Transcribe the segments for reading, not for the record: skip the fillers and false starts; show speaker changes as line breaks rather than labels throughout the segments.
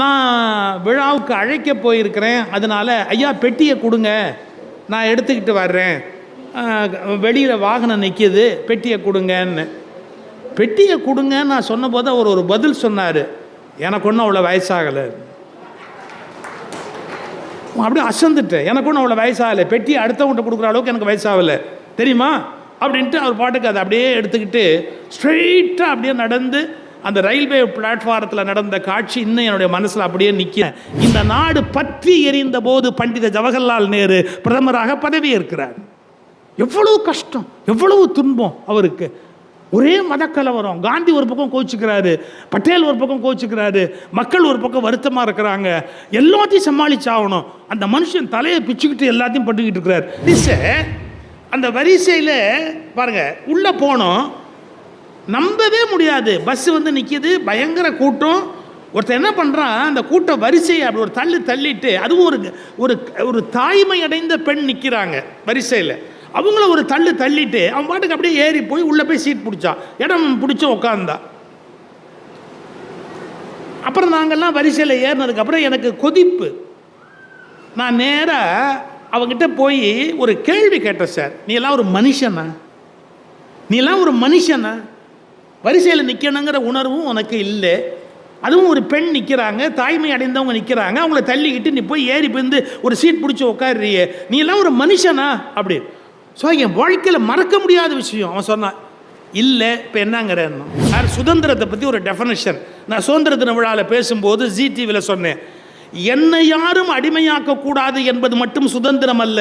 நான் விழாவுக்கு அழைக்க போயிருக்கிறேன், அதனால் ஐயா பெட்டியை கொடுங்க, நான் எடுத்துக்கிட்டு வர்றேன், வெளியில் வாகனம் நிற்கிது, பெட்டியை கொடுங்கன்னு. பெட்டியை கொடுங்கன்னு நான் சொன்னபோது அவர் ஒரு பதில் சொன்னார், எனக்கு ஒன்றும் அவ்வளோ வயசாகலை. அப்படியே அசந்துட்டேன், எனக்கு ஒன்றும் அவ்வளோ வயசாகலை, பெட்டியை அடுத்தவங்கிட்ட கொடுக்குற அளவுக்கு எனக்கு வயசாகலை தெரியுமா அப்படின்ட்டு அவர் பாட்டுக்கு அதை அப்படியே எடுத்துக்கிட்டு ஸ்ட்ரெயிட்டாக அப்படியே நடந்து அந்த ரயில்வே பிளாட்ஃபாரத்தில் நடந்த காட்சி இன்னும் என்னுடைய மனசில் அப்படியே நிற்க. இந்த நாடு பற்றி எரிந்த போது பண்டித ஜவஹர்லால் நேரு பிரதமராக பதவி ஏற்கிறார். எவ்வளவு கஷ்டம், எவ்வளவு துன்பம் அவருக்கு. ஒரே மதக்கலவரம். காந்தி ஒரு பக்கம் கோச்சிக்கிறாரு, பட்டேல் ஒரு பக்கம் கோச்சிக்கிறாரு, மக்கள் ஒரு பக்கம் வருத்தமாக இருக்கிறாங்க. எல்லாத்தையும் சமாளிச்சாகணும். அந்த மனுஷன் தலையை பிச்சுக்கிட்டு எல்லாத்தையும் பட்டுக்கிட்டு இருக்கிறார். அந்த வரிசையில் பாருங்க, உள்ளே போனோம், நம்பவே முடியாது. பஸ் வந்து நிற்கிது, பயங்கர கூட்டம். ஒருத்தர் என்ன பண்ணுறான், அந்த கூட்ட வரிசையை அப்படி ஒரு தள்ளிட்டு, அதுவும் ஒரு ஒரு தாய்மை அடைந்த பெண் நிற்கிறாங்க வரிசையில், அவங்கள ஒரு தள்ளிட்டு அவன் பாட்டுக்கு அப்படியே ஏறி போய் உள்ளே போய் சீட் பிடிச்சான், இடம் பிடிச்சி உட்காந்தா. அப்புறம் நாங்கள்லாம் வரிசையில் ஏறினதுக்கப்புறம் எனக்கு கொதிப்பு. நான் நேராக அவங்ககிட்ட போய் ஒரு கேள்வி கேட்டேன், சார் நீ எல்லாம் ஒரு மனுஷனா, நீ எல்லாம் ஒரு மனுஷனா, வரிசையில் நிற்கணுங்கிற உணர்வும் உனக்கு இல்லை, அதுவும் ஒரு பெண் நிற்கிறாங்க, தாய்மை அடைந்தவங்க நிற்கிறாங்க, அவங்கள தள்ளிக்கிட்டு நீ போய் ஏறி போயிருந்து ஒரு சீட் பிடிச்சி உட்காடுறியே, நீ எல்லாம் ஒரு மனுஷனா அப்படி. ஸோ என் வாழ்க்கையில் மறக்க முடியாத விஷயம். அவன் சொன்னான், இல்லை இப்போ என்னங்கிறேன்னா, சுதந்திரத்தை பற்றி ஒரு டெஃபனிஷன் நான் சுதந்திர தின விழாவில் பேசும்போது ஜி டிவியில் சொன்னேன். என்னை யாரும் அடிமையாக்கக்கூடாது என்பது மட்டும் சுதந்திரம் அல்ல,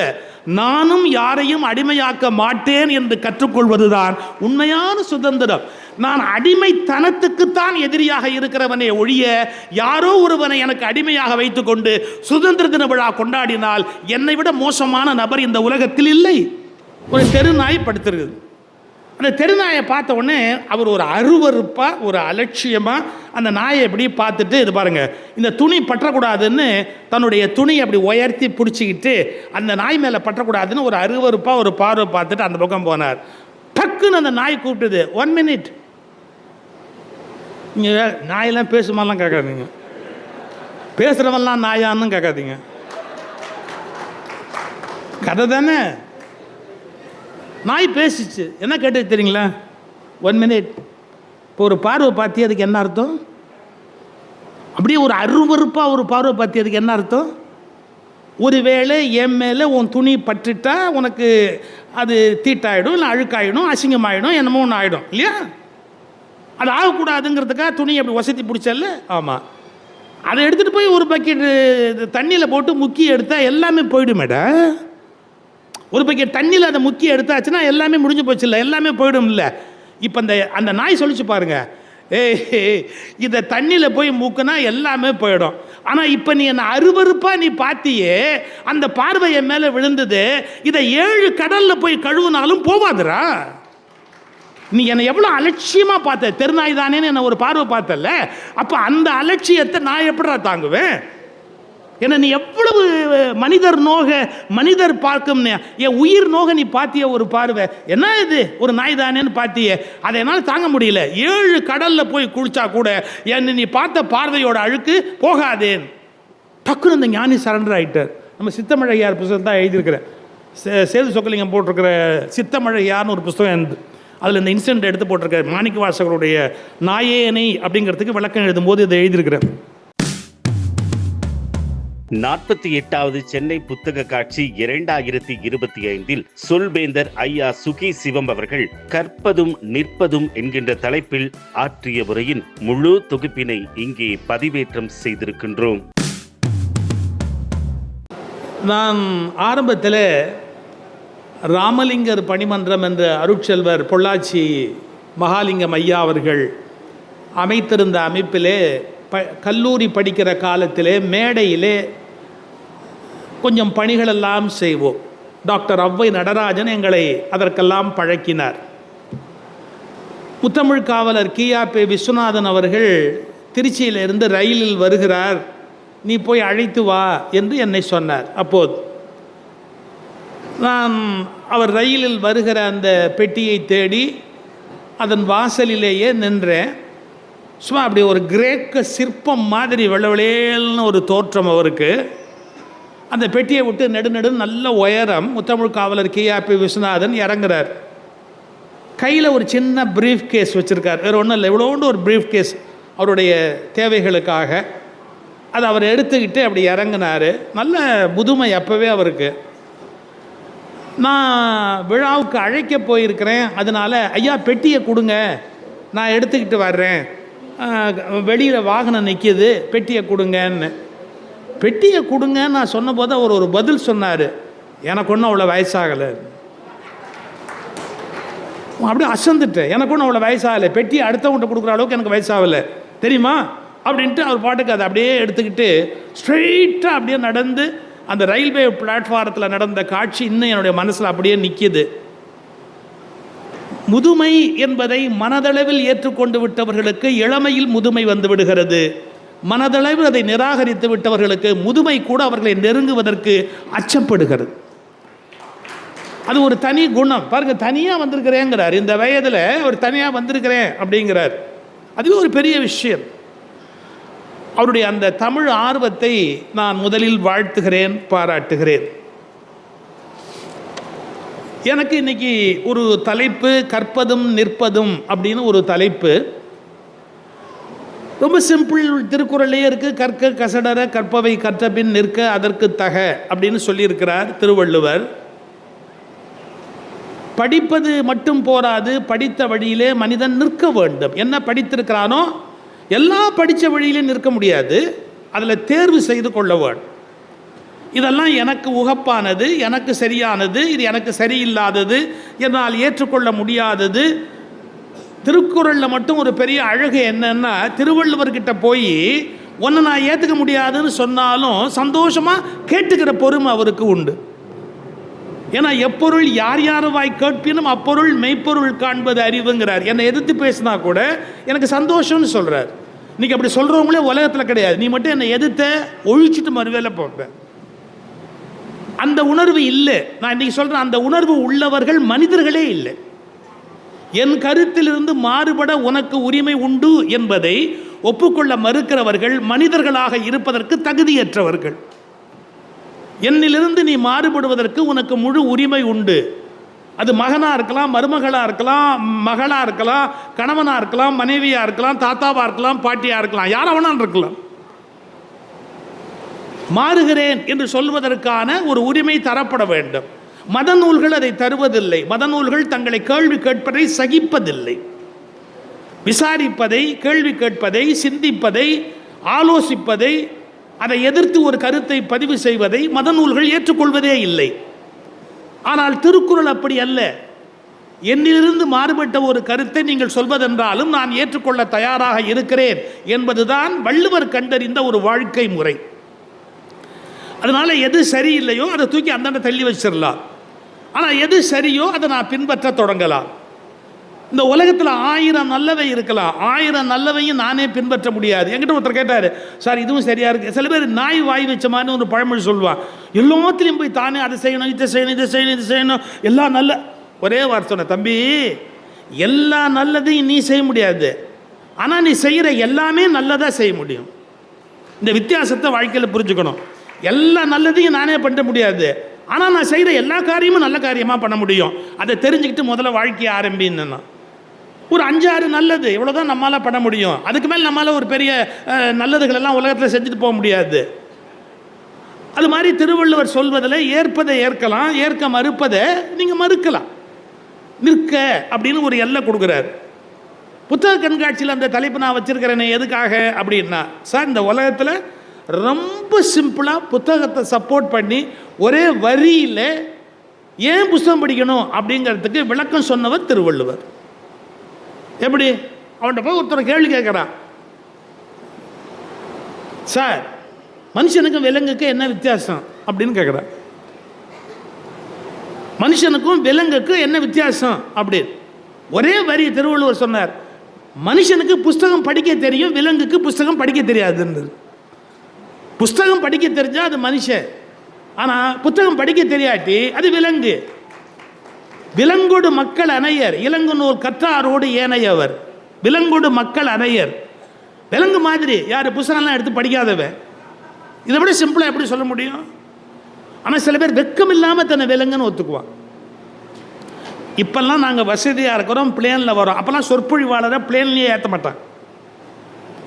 நானும் யாரையும் அடிமையாக்க மாட்டேன் என்று கற்றுக்கொள்வதுதான் உண்மையான சுதந்திரம். நான் அடிமைத்தனத்துக்குத்தான் எதிரியாக இருக்கிறவனே ஒழிய யாரோ ஒருவனை எனக்கு அடிமையாக வைத்துக்கொண்டு சுதந்திர தின விழா கொண்டாடினால் என்னை விட மோசமான நபர் இந்த உலகத்தில் இல்லை. ஒரு தெருநாய் படுத்திருக்குது. அந்த தெருநாயை பார்த்த உடனே அவர் ஒரு அருவருப்பாக, ஒரு அலட்சியமாக அந்த நாயை எப்படி பார்த்துட்டு, இது பாருங்கள், இந்த துணி பற்றக்கூடாதுன்னு தன்னுடைய துணியை அப்படி உயர்த்தி பிடிச்சிக்கிட்டு அந்த நாய் மேலே பற்றக்கூடாதுன்னு ஒரு அருவருப்பாக ஒரு பார்வை பார்த்துட்டு அந்த பக்கம் போனார். டக்குன்னு அந்த நாய் கூப்பிட்டுது, 1 minute. நீங்கள் நாயெல்லாம் பேசுமாலாம் கேட்காதீங்க, பேசுகிறவெல்லாம் நாயான்னு கேட்காதீங்க, கதை தானே. நாய் பேசிச்சு, என்ன கேட்டது தெரியுங்களா, 1 minute. இப்போ ஒரு பார்வை பார்த்தி அதுக்கு என்ன அர்த்தம்? அப்படியே ஒரு அருவருப்பாக ஒரு பார்வை பார்த்தி அதுக்கு என்ன அர்த்தம்? ஒருவேளை என் மேலே உன் துணி பட்டுட்டா உனக்கு அது தீட்டாயிடும், இல்லை அழுக்காயிடும், அசிங்கமாயிடும், என்னமோ ஒன்று ஆகிடும் இல்லையா? அது ஆகக்கூடாதுங்கிறதுக்காக துணி அப்படி வசதி பிடிச்சல. ஆமாம், அதை எடுத்துகிட்டு போய் ஒரு பக்கெட் தண்ணியில் போட்டு முக்கி எடுத்தால் எல்லாமே போயிடும் மேடம். ஒரு பக்கெட் தண்ணியில் அதை முக்கி எடுத்தாச்சுன்னா எல்லாமே முடிஞ்சு போச்சு இல்லை, எல்லாமே போயிடும் இல்லை. இப்போ அந்த நாய் சொல்லிச்சு பாருங்க, இதை தண்ணியில் போய் மூக்குனா எல்லாமே போயிடும். ஆனால் இப்போ நீ என்ன அருவருப்பாக நீ பார்த்தியே, அந்த பார்வை என் மேலே விழுந்தது, இதை 7 கடலில் போய் கழுவுனாலும் போவாதுரா. நீ என்னை எவ்வளோ அலட்சியமாக பார்த்த, தெருநாய் தானேன்னு என்ன ஒரு பார்வை பார்த்தல, அப்போ அந்த அலட்சியத்தை நான் எப்படிடா தாங்குவேன்? ஏன்னா நீ எவ்வளவு மனிதர் நோக, மனிதர் பார்க்கும் என் உயிர் நோக நீ பார்த்திய ஒரு பார்வை, என்ன இது ஒரு நாய் தானேன்னு பார்த்தியே, அதை என்னால் தாங்க முடியல. 7 கடலில் போய் குளிச்சா கூட என்ன நீ பார்த்த பார்வையோட அழுக்கு போகாதேன். டக்குன்னு அந்த ஞானி சரண்டர் ஆகிட்டார். நம்ம சித்தமழையார் புத்தகம் தான் எழுதியிருக்கிறேன், சேது சொக்கலிங்கம் போட்டிருக்கிற சித்தமழையார்னு ஒரு புத்தகம் இருந்து, அதில் இந்த இன்சிடென்ட் எடுத்து போட்டிருக்கார். மாணிக்க வாசகருடைய நாயேனை அப்படிங்கிறதுக்கு விளக்கம் எழுதும்போது இதை எழுதியிருக்கிறேன்.
48வது சென்னை புத்தக காட்சி 2025 சொல்வேந்தர் ஐயா சுகி சிவம் அவர்கள் கற்பதும் நிற்பதும் என்கின்ற தலைப்பில் ஆற்றிய உரையின் முழு தொகுப்பினை இங்கே பதிவேற்றம் செய்திருக்கின்றோம்.
நான் ஆரம்பத்தில் ராமலிங்கர் பணிமன்றம் என்ற அருட்செல்வர் பொள்ளாச்சி மகாலிங்கம் ஐயா அவர்கள் அமைத்திருந்த அமைப்பிலே கல்லூரி படிக்கிற காலத்திலே மேடையிலே கொஞ்சம் பணிகளெல்லாம் செய்வோம். டாக்டர் ஔவை நடராஜன் எங்களை அதற்கெல்லாம் பழக்கினார். முத்தமிழ் காவலர் கியாபே விஸ்வநாதன் அவர்கள் திருச்சியிலிருந்து ரயிலில் வருகிறார், நீ போய் அழைத்து வா என்று என்னை சொன்னார். அப்போது நான் அவர் ரயிலில் வருகிற அந்த பெட்டியை தேடி அதன் வாசலிலேயே நின்றேன். சும்மா அப்படி ஒரு கிரேக்க சிற்பம் மாதிரி வெள்ளவெளேல்னு ஒரு தோற்றம் அவருக்கு. அந்த பெட்டியை விட்டு நெடுநெடு நல்ல உயரம் முத்தமிழ் காவலர் KRP விஸ்வநாதன் இறங்குறார். கையில் ஒரு சின்ன ப்ரீஃப் கேஸ் வச்சுருக்கார், வேறு ஒன்றும் இல்லை, இவ்வளோண்டு ஒரு ப்ரீஃப் கேஸ் அவருடைய தேவைகளுக்காக. அதை அவர் எடுத்துக்கிட்டு அப்படி இறங்கினார். நல்ல முதுமை அப்போவே அவருக்கு. நான் விழாவுக்கு அழைக்க போயிருக்கிறேன், அதனால் ஐயா பெட்டியை கொடுங்க, நான் எடுத்துக்கிட்டு வர்றேன், வெளியில் வாகனம் நிற்கிது, பெட்டியை கொடுங்கன்னு. பெட்டியை கொடுங்கன்னு நான் சொன்னபோது அவர் ஒரு பதில் சொன்னார், எனக்கு ஒன்றும் அவ்வளோ வயசாகலை. அப்படியே அசந்துட்டேன், எனக்கு ஒன்றும் அவ்வளோ வயசாகலை, பெட்டியை அடுத்தவங்கிட்ட கொடுக்குற அளவுக்கு எனக்கு வயசாகலை தெரியுமா அப்படின்ட்டு அவர் பாட்டுக்கு அதை அப்படியே எடுத்துக்கிட்டு ஸ்ட்ரெயிட்டாக அப்படியே நடந்து அந்த ரயில்வே பிளாட்ஃபாரத்தில் நடந்த காட்சி இன்னும் என்னுடைய மனசில் அப்படியே நிற்கிது. முதுமை என்பதை மனதளவில் ஏற்றுக்கொண்டு விட்டவர்களுக்கு இளமையில் முதுமை வந்து விடுகிறது. மனதளவில் அதை நிராகரித்து விட்டவர்களுக்கு முதுமை கூட அவர்களை நெருங்குவதற்கு அச்சப்படுகிறது. அது ஒரு தனி குணம். பாருங்கள், தனியாக வந்திருக்கிறேங்கிறார், இந்த வயதில் ஒரு தனியாக வந்திருக்கிறேன் அப்படிங்கிறார். அதுவே ஒரு பெரிய விஷயம். அவருடைய அந்த தமிழ் ஆர்வத்தை நான் முதலில் வாழ்த்துகிறேன், பாராட்டுகிறேன். எனக்கு இன்னைக்கு ஒரு தலைப்பு கற்பதும் நிற்பதும் அப்படின்னு ஒரு தலைப்பு. ரொம்ப சிம்பிள், திருக்குறளே இருக்குது, கற்க கசடர கற்பவை கற்றபின் நிற்க அதற்கு தக அப்படின்னு சொல்லியிருக்கிறார் திருவள்ளுவர். படிப்பது மட்டும் போராது, படித்த வழியிலே மனிதன் நிற்க வேண்டும். என்ன படித்திருக்கிறானோ எல்லா படித்த வழியிலே நிற்க முடியாது, அதில் தேர்வு செய்து கொள்ள வேண்டும். இதெல்லாம் எனக்கு உகப்பானது, எனக்கு சரியானது, இது எனக்கு சரியில்லாதது, என்னால் ஏற்றுக்கொள்ள முடியாதது. திருக்குறளில் மட்டும் ஒரு பெரிய அழகு என்னன்னா, திருவள்ளுவர்கிட்ட போய் ஒன்று நான் ஏற்றுக்க முடியாதுன்னு சொன்னாலும் சந்தோஷமாக கேட்டுக்கிற பொறுமை அவருக்கு உண்டு. ஏன்னா எப்பொருள் யார் யார் வாய் கேட்பினும் அப்பொருள் மெய்ப்பொருள் காண்பது அறிவுங்கிறார். என்னை எதிர்த்து பேசினா கூட எனக்கு சந்தோஷம்னு சொல்கிறார். இன்றைக்கி அப்படி சொல்கிறவங்களே உலகத்தில் கிடையாது. நீ மட்டும் என்னை எதிர்த்த ஒழிச்சிட்டு மறுவேலை போப்பேன். அந்த உணர்வு இல்லை. நான் இன்றைக்கி சொல்கிறேன், அந்த உணர்வு உள்ளவர்கள் மனிதர்களே இல்லை. என் கருத்திலிருந்து மாறுபட உனக்கு உரிமை உண்டு என்பதை ஒப்புக்கொள்ள மறுக்கிறவர்கள் மனிதர்களாக இருப்பதற்கு தகுதியற்றவர்கள். என்னிலிருந்து நீ மாறுபடுவதற்கு உனக்கு முழு உரிமை உண்டு. அது மகனாக இருக்கலாம், மருமகளாக இருக்கலாம், மகளாக இருக்கலாம், கணவனாக இருக்கலாம், மனைவியாக இருக்கலாம், தாத்தாவாக இருக்கலாம், பாட்டியாக இருக்கலாம், யாராவனான் இருக்கலாம். மாறுகிறேன் என்று சொல்வதற்கான ஒரு உரிமை தரப்பட வேண்டும். மத நூல்கள் அதை தருவதில்லை. மத நூல்கள் தங்களை கேள்வி கேட்பதை சகிப்பதில்லை. விசாரிப்பதை, கேள்வி கேட்பதை, சிந்திப்பதை, ஆலோசிப்பதை, அதை எதிர்த்து ஒரு கருத்தை பதிவு செய்வதை மத நூல்கள் ஏற்றுக்கொள்வதே இல்லை. ஆனால் திருக்குறள் அப்படி அல்ல. என்னிலிருந்து மாறுபட்ட ஒரு கருத்தை நீங்கள் சொல்வதென்றாலும் நான் ஏற்றுக்கொள்ள தயாராக இருக்கிறேன் என்பதுதான் வள்ளுவர் கண்டறிந்த ஒரு வாழ்க்கை முறை. அதனால் எது சரியில்லையோ அதை தூக்கி அந்தாண்ட தள்ளி வச்சிடலாம். ஆனால் எது சரியோ அதை நான் பின்பற்ற தொடங்கலாம். இந்த உலகத்தில் 1000 நல்லவை இருக்கலாம், 1000 நல்லவையும் நானே பின்பற்ற முடியாது. என்கிட்ட ஒருத்தர் கேட்டார், சார் இதுவும் சரியாக இருக்குது. சில பேர் நாய் வாய் வச்ச மாதிரி ஒரு பழமொழி சொல்லுவான். எல்லாத்துலேயும் போய் தானே அதை செய்யணும், இதை செய்யணும், இதை செய்யணும், இது செய்யணும், எல்லாம் நல்ல. ஒரே வார்த்தை சொன்ன, தம்பி எல்லா நல்லதையும் நீ செய்ய முடியாது, ஆனால் நீ செய்கிற எல்லாமே நல்லதாக செய்ய முடியும். இந்த வித்தியாசத்தை வாழ்க்கையில் புரிஞ்சுக்கணும். எல்லா நல்லதையும் நானே பண்ண முடியாது, ஆனால் நான் செய்கிற எல்லா காரியமும் நல்ல காரியமாக பண்ண முடியும். அதை தெரிஞ்சுக்கிட்டு முதல்ல வாழ்க்கையை ஆரம்பின்னா ஒரு 5-6 நல்லது இவ்வளோதான் நம்மளால் பண்ண முடியும். அதுக்கு மேலே நம்மளால் ஒரு பெரிய நல்லதுகளெல்லாம் உலகத்தில் செஞ்சுட்டு போக முடியாது. அது மாதிரி திருவள்ளுவர் சொல்வதில் ஏற்பதை ஏற்கலாம், ஏற்க மறுப்பதை நீங்கள் மறுக்கலாம். நிற்க அப்படின்னு ஒரு எல்லை கொடுக்குறாரு. புத்தக கண்காட்சியில் அந்த தலைப்பு நான் வச்சுருக்கிறேனே எதுக்காக அப்படின்னா, சார் இந்த உலகத்தில் ரொம்ப சிம்பிளாக புத்தகத்தை சப்போர்ட் பண்ணி ஒரே வரியில் ஏன் புத்தகம் படிக்கணும் அப்படிங்கிறதுக்கு விளக்கம் சொன்னவர் திருவள்ளுவர். எப்படி? அவன்கிட்ட போய் ஒருத்தர் கேள்வி கேட்குறான், சார் மனுஷனுக்கும் விலங்குக்கு என்ன வித்தியாசம் அப்படின்னு கேட்குறான். மனுஷனுக்கும் விலங்குக்கும் என்ன வித்தியாசம் அப்படின்னு ஒரே வரி திருவள்ளுவர் சொன்னார். மனுஷனுக்கு புஸ்தகம் படிக்க தெரியும், விலங்குக்கு புஸ்தகம் படிக்க தெரியாதுன்னு. புஸ்தகம் படிக்க தெரிஞ்சால் அது மனுஷன், ஆனால் புத்தகம் படிக்க தெரியாட்டி அது விலங்கு. விலங்கோடு மக்கள் அணையர், இளங்கு நூல் கற்றாரோடு ஏனையவர். விலங்கோடு மக்கள் அணையர், விலங்கு மாதிரி. யார் புத்தகம்லாம் எடுத்து படிக்காதவன். இதை விட சிம்பிளாக எப்படி சொல்ல முடியும்? ஆனால் சில பேர் வெக்கம் இல்லாமல் தன்னை விலங்குன்னு ஒத்துக்குவான். இப்போல்லாம் நாங்கள் வசதியாக இருக்கிறோம், பிளேனில் வரோம். அப்போல்லாம் சொற்பொழிவாளரை பிளேன்லேயே ஏற்ற மாட்டான்.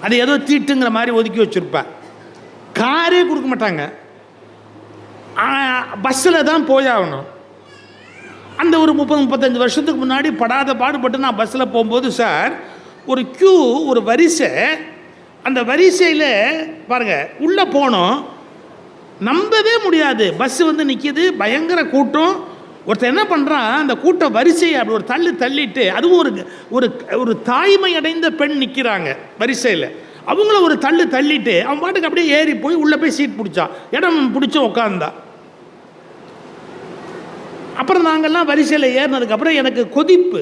அது ஏதோ தீட்டுங்கிற மாதிரி ஒதுக்கி வச்சுருப்பேன். காரே கொடுக்க மாட்டாங்க, பஸ்ஸில் தான் போயாகணும். அந்த ஒரு 30-35 வருஷத்துக்கு முன்னாடி படாத பாடுபட்டு நான் பஸ்ஸில் போகும்போது சார், ஒரு க்யூ, ஒரு வரிசை, அந்த வரிசையில் பாருங்கள் உள்ளே போனோம், நம்பவே முடியாது. பஸ்ஸு வந்து நிற்கிது, பயங்கர கூட்டம். ஒருத்தர் என்ன பண்ணுறான், அந்த கூட்ட வரிசையை அப்படி ஒரு தள்ளிட்டு, அதுவும் ஒரு ஒரு தாய்மை அடைந்த பெண் நிற்கிறாங்க வரிசையில், அவங்கள ஒரு தள்ளிட்டு அவன் பாட்டுக்கு அப்படியே ஏறி போய் உள்ளே போய் சீட் பிடிச்சான், இடம் பிடிச்சி உட்காந்தா. அப்புறம் நாங்கள்லாம் வரிசையில் ஏறினதுக்கப்புறம் எனக்கு கொதிப்பு.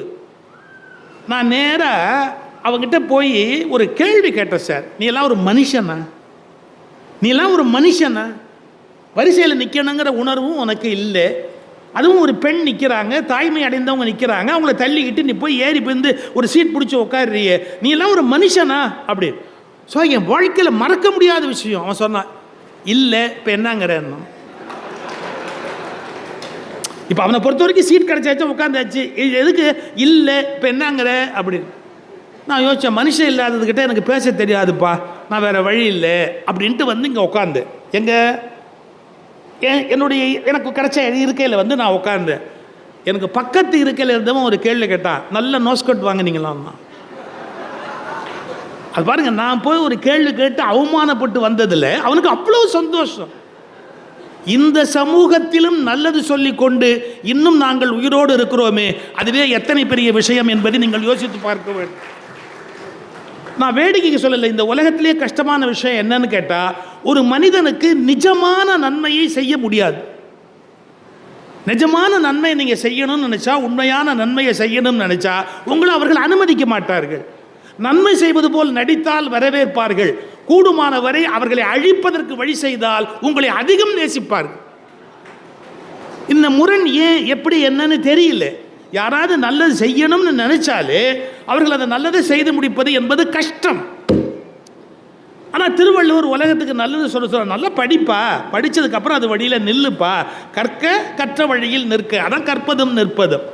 நான் நேராக அவங்ககிட்ட போய் ஒரு கேள்வி கேட்டேன், சார் நீ எல்லாம் ஒரு மனுஷனா? நீ எல்லாம் ஒரு மனுஷனா? வரிசையில் நிற்கணுங்கிற உணர்வும் உனக்கு இல்லை. அதுவும் ஒரு பெண் நிற்கிறாங்க, தாய்மை அடைந்தவங்க நிற்கிறாங்க, அவங்கள தள்ளிக்கிட்டு நீ போய் ஏறி போயிருந்து ஒரு சீட் பிடிச்சி உட்காடுறியே, நீ எல்லாம் ஒரு மனுஷனா அப்படி. ஸோ என் வாழ்க்கையில் மறக்க முடியாத விஷயம். அவன் சொன்னான், இல்லை இப்போ என்னங்கிறேன்னு. இப்போ அவனை பொறுத்த வரைக்கும் சீட் கிடச்சாச்சும் உட்காந்தாச்சு, இது எதுக்கு இல்லை இப்போ என்னங்கிற அப்படின்னு. நான் யோசித்தேன், மனுஷன் இல்லாததுக்கிட்ட எனக்கு பேச தெரியாதுப்பா, நான் வேறு வழி இல்லை அப்படின்ட்டு வந்து இங்கே உட்காந்து என்னுடைய எனக்கு கிடைச்ச இருக்கையில் வந்து நான் உட்காந்தேன். எனக்கு பக்கத்து இருக்கையில் இருந்தவன் ஒரு கேள்வி கேட்டான், நல்ல நோஸ்கட் வாங்கினீங்களான்னா. அது பாருங்க, நான் போய் ஒரு கேள்வி கேட்டு அவமானப்பட்டு வந்ததில் அவனுக்கு அவ்வளோ சந்தோஷம். இந்த சமூகத்திலும் நல்லது சொல்லிக்கொண்டு இன்னும் நாங்கள் உயிரோடு இருக்கிறோமே, அதுவே எத்தனை பெரிய விஷயம் என்பதை நீங்கள் யோசித்து பார்க்க வேண்டும். நான் வேடிக்கைக்கு சொல்லலை, இந்த உலகத்திலே கஷ்டமான விஷயம் என்னன்னு கேட்டால், ஒரு மனிதனுக்கு நிஜமான நன்மையை செய்ய முடியாது. நிஜமான நன்மை நீங்கள் செய்யணும்னு நினச்சா, உண்மையான நன்மையை செய்யணும்னு நினச்சா உங்களை அவர்கள் அனுமதிக்க மாட்டார்கள். நன்மை செய்வது போல் நடித்தால் வரவேற்பார்கள், கூடுமான வரை அவர்களை அழிப்பதற்கு வழி செய்தால் உங்களை அதிகம் நேசிப்பார்கள். இந்த முரண் ஏன் எப்படி என்னன்னு தெரியல. யாராவது நல்லது செய்யணும்னு நினைச்சாலே அவர்கள் அதை நல்லதை செய்து முடிப்பது என்பது கஷ்டம். ஆனால் திருவள்ளுவர் உலகத்துக்கு நல்லது சொல்ல நல்லா படிப்பா, படித்ததுக்கப்புறம் அது வழியில் நில்லுப்பா, கற்ற வழியில் நிற்க, அதான் கற்பதும் நிற்பதும்.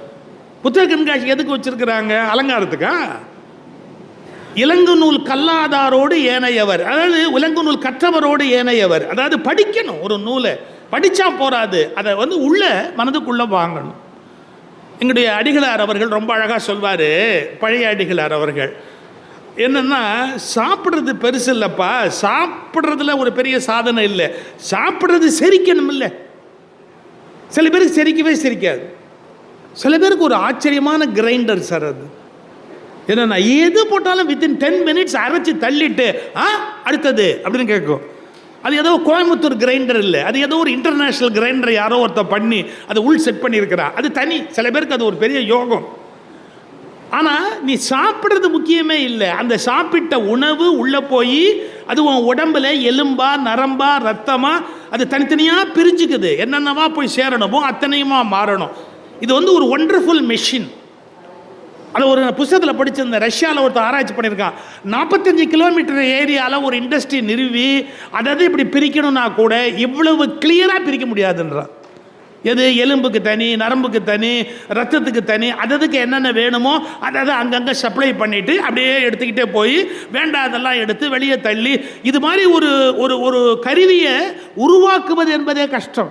புத்தக கண்காட்சி எதுக்கு வச்சிருக்கிறாங்க? அலங்காரத்துக்கா? இலங்கு நூல் கல்லாதாரோடு ஏனையவர், அதாவது இலங்கு நூல் கற்றவரோடு ஏனையவர். அதாவது படிக்கணும், ஒரு நூலை படித்தா போராது, அதை வந்து உள்ள மனதுக்குள்ளே வாங்கணும். எங்களுடைய அடிகளார் அவர்கள் ரொம்ப அழகாக சொல்வார், பழைய அடிகளார் அவர்கள் என்னென்னா, சாப்பிட்றது பெருசு இல்லைப்பா, சாப்பிட்றதுல ஒரு பெரிய சாதனை இல்லை, சாப்பிட்றது செரிக்கணும் இல்லை. சில பேருக்கு செரிக்கவே செரிக்காது, சில பேருக்கு ஒரு ஆச்சரியமான கிரைண்டர் சார் அது. என்னென்னா எது போட்டாலும் வித்தின் 10 minutes அரைச்சி தள்ளிட்டு அடுத்தது அப்படின்னு கேட்கும். அது ஏதோ கோயம்புத்தூர் கிரைண்டர் இல்லை, அது ஏதோ ஒரு இன்டர்நேஷ்னல் கிரைண்டர் யாரோ ஒருத்தர் பண்ணி அதை உள் செட் பண்ணியிருக்கிறா, அது தனி. சில பேருக்கு அது ஒரு பெரிய யோகம். ஆனால் நீ சாப்பிட்றது முக்கியமே இல்லை, அந்த சாப்பிட்ட உணவு உள்ளே போய் அது உன் உடம்புல எலும்பா நரம்பா ரத்தமா அது தனித்தனியாக பிரிஞ்சுக்குது, என்னென்னவா போய் சேரணுமோ அத்தனையுமா மாறணும். இது வந்து ஒரு ஒண்டர்ஃபுல் மெஷின். அதை ஒரு புத்தகத்தில் படிச்சிருந்த, ரஷ்யாவில் ஒருத்தர் ஆராய்ச்சி பண்ணியிருக்கான். 45 கிலோமீட்டர் ஏரியாவில் ஒரு இண்டஸ்ட்ரி நிறுவி அதாவது இப்படி பிரிக்கணும்னா கூட இவ்வளவு கிளியராக பிரிக்க முடியாதுன்றான். எது எலும்புக்கு தனி, நரம்புக்கு தனி, ரத்தத்துக்கு தனி, அதுக்கு என்னென்ன வேணுமோ அதாவது அங்கங்கே சப்ளை பண்ணிவிட்டு அப்படியே எடுத்துக்கிட்டே போய் வேண்டாதெல்லாம் எடுத்து வெளியே தள்ளி, இது மாதிரி ஒரு ஒரு ஒரு கருவியை உருவாக்குவது என்பதே கஷ்டம்.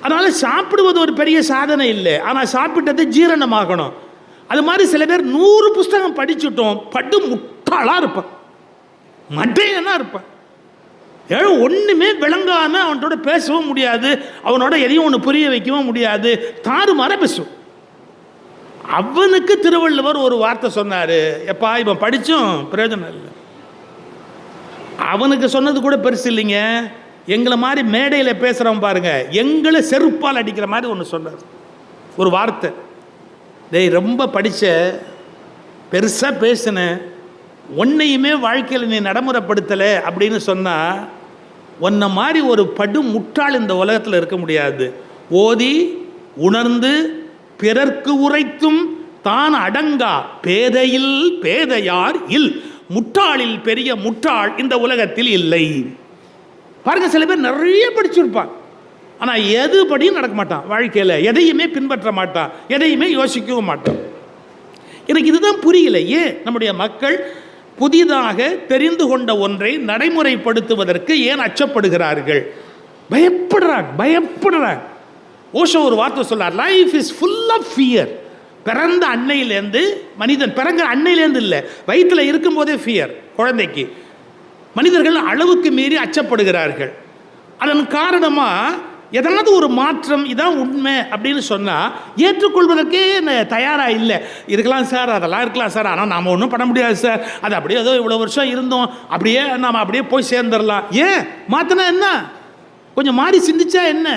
அதனால் சாப்பிடுவது ஒரு பெரிய சாதனை இல்லை, ஆனால் சாப்பிட்டது ஜீரணமாகணும். அது மாதிரி சில பேர் 100 புஸ்தகம் படிச்சுட்டோம், பட்டு முட்டாளாக இருப்பான், மட்டையனா இருப்பான், ஒன்றுமே விளங்காம அவனோட பேசவும் முடியாது, அவனோட எதையும் ஒன்று புரிய வைக்கவும் முடியாது, தாறுமாற பேசுவோம். அவனுக்கு திருவள்ளுவர் ஒரு வார்த்தை சொன்னார், எப்பா இவன் படித்தும் பிரயோஜனம் இல்லை. அவனுக்கு சொன்னது கூட பெருசு இல்லைங்க, எங்களை மாதிரி மேடையில் பேசுகிறவன் பாருங்க, எங்களை செருப்பால் அடிக்கிற மாதிரி ஒன்று சொன்னார். ஒரு வார்த்தை, டேய் ரொம்ப படித்த பெருசாக பேசினேன், ஒன்றையுமே வாழ்க்கையில் நீ நடைமுறைப்படுத்தலை அப்படின்னு சொன்னால் உன்னை மாதிரி ஒரு படு முட்டாள் இந்த உலகத்தில் இருக்க முடியாது. ஓதி உணர்ந்து பிறர்க்கு உரைத்தும் தான் அடங்கா பேதையில் பேதையார் இல் முட்டாளில் பெரிய முட்டாள் இந்த உலகத்தில் இல்லை. பாருங்க, சில பேர் நிறைய படிச்சிருப்பான், ஆனால் எதுபடியும் நடக்க மாட்டான். வாழ்க்கையில் எதையுமே பின்பற்ற மாட்டான், எதையுமே யோசிக்கவும் மாட்டான். எனக்கு இதுதான் புரியல. ஏன் நம்முடைய மக்கள் புதிதாக தெரிந்து கொண்ட ஒன்றை நடைமுறைப்படுத்துவதற்கு ஏன் அச்சப்படுகிறார்கள்? பயப்படுறாங்க. ஓஷோ ஒரு வார்த்தை சொல்றார், life is full of fear. பிறந்த அன்னையிலேருந்து மனிதன் பிறந்த அன்னையிலேருந்து இல்லை, வயிற்றில் இருக்கும்போதே ஃபியர். குழந்தைக்கு மனிதர்கள் அளவுக்கு மீறி அச்சப்படுகிறார்கள். அதன் காரணமாக ஏதாவது ஒரு மாற்றம் இதான் உண்மை அப்படின்னு சொன்னால் ஏற்றுக்கொள்வதற்கே தயாராக இல்லை. இருக்கலாம் சார், அதெல்லாம் இருக்கலாம் சார், ஆனால் நாம் ஒன்றும் பண்ண முடியாது சார், அது அப்படியே ஏதோ இவ்வளோ வருஷம் இருந்தோம், அப்படியே நாம் அப்படியே போய் சேர்ந்துடலாம். ஏன் மாற்றினா என்ன? கொஞ்சம் மாறி சிந்திச்சா என்ன?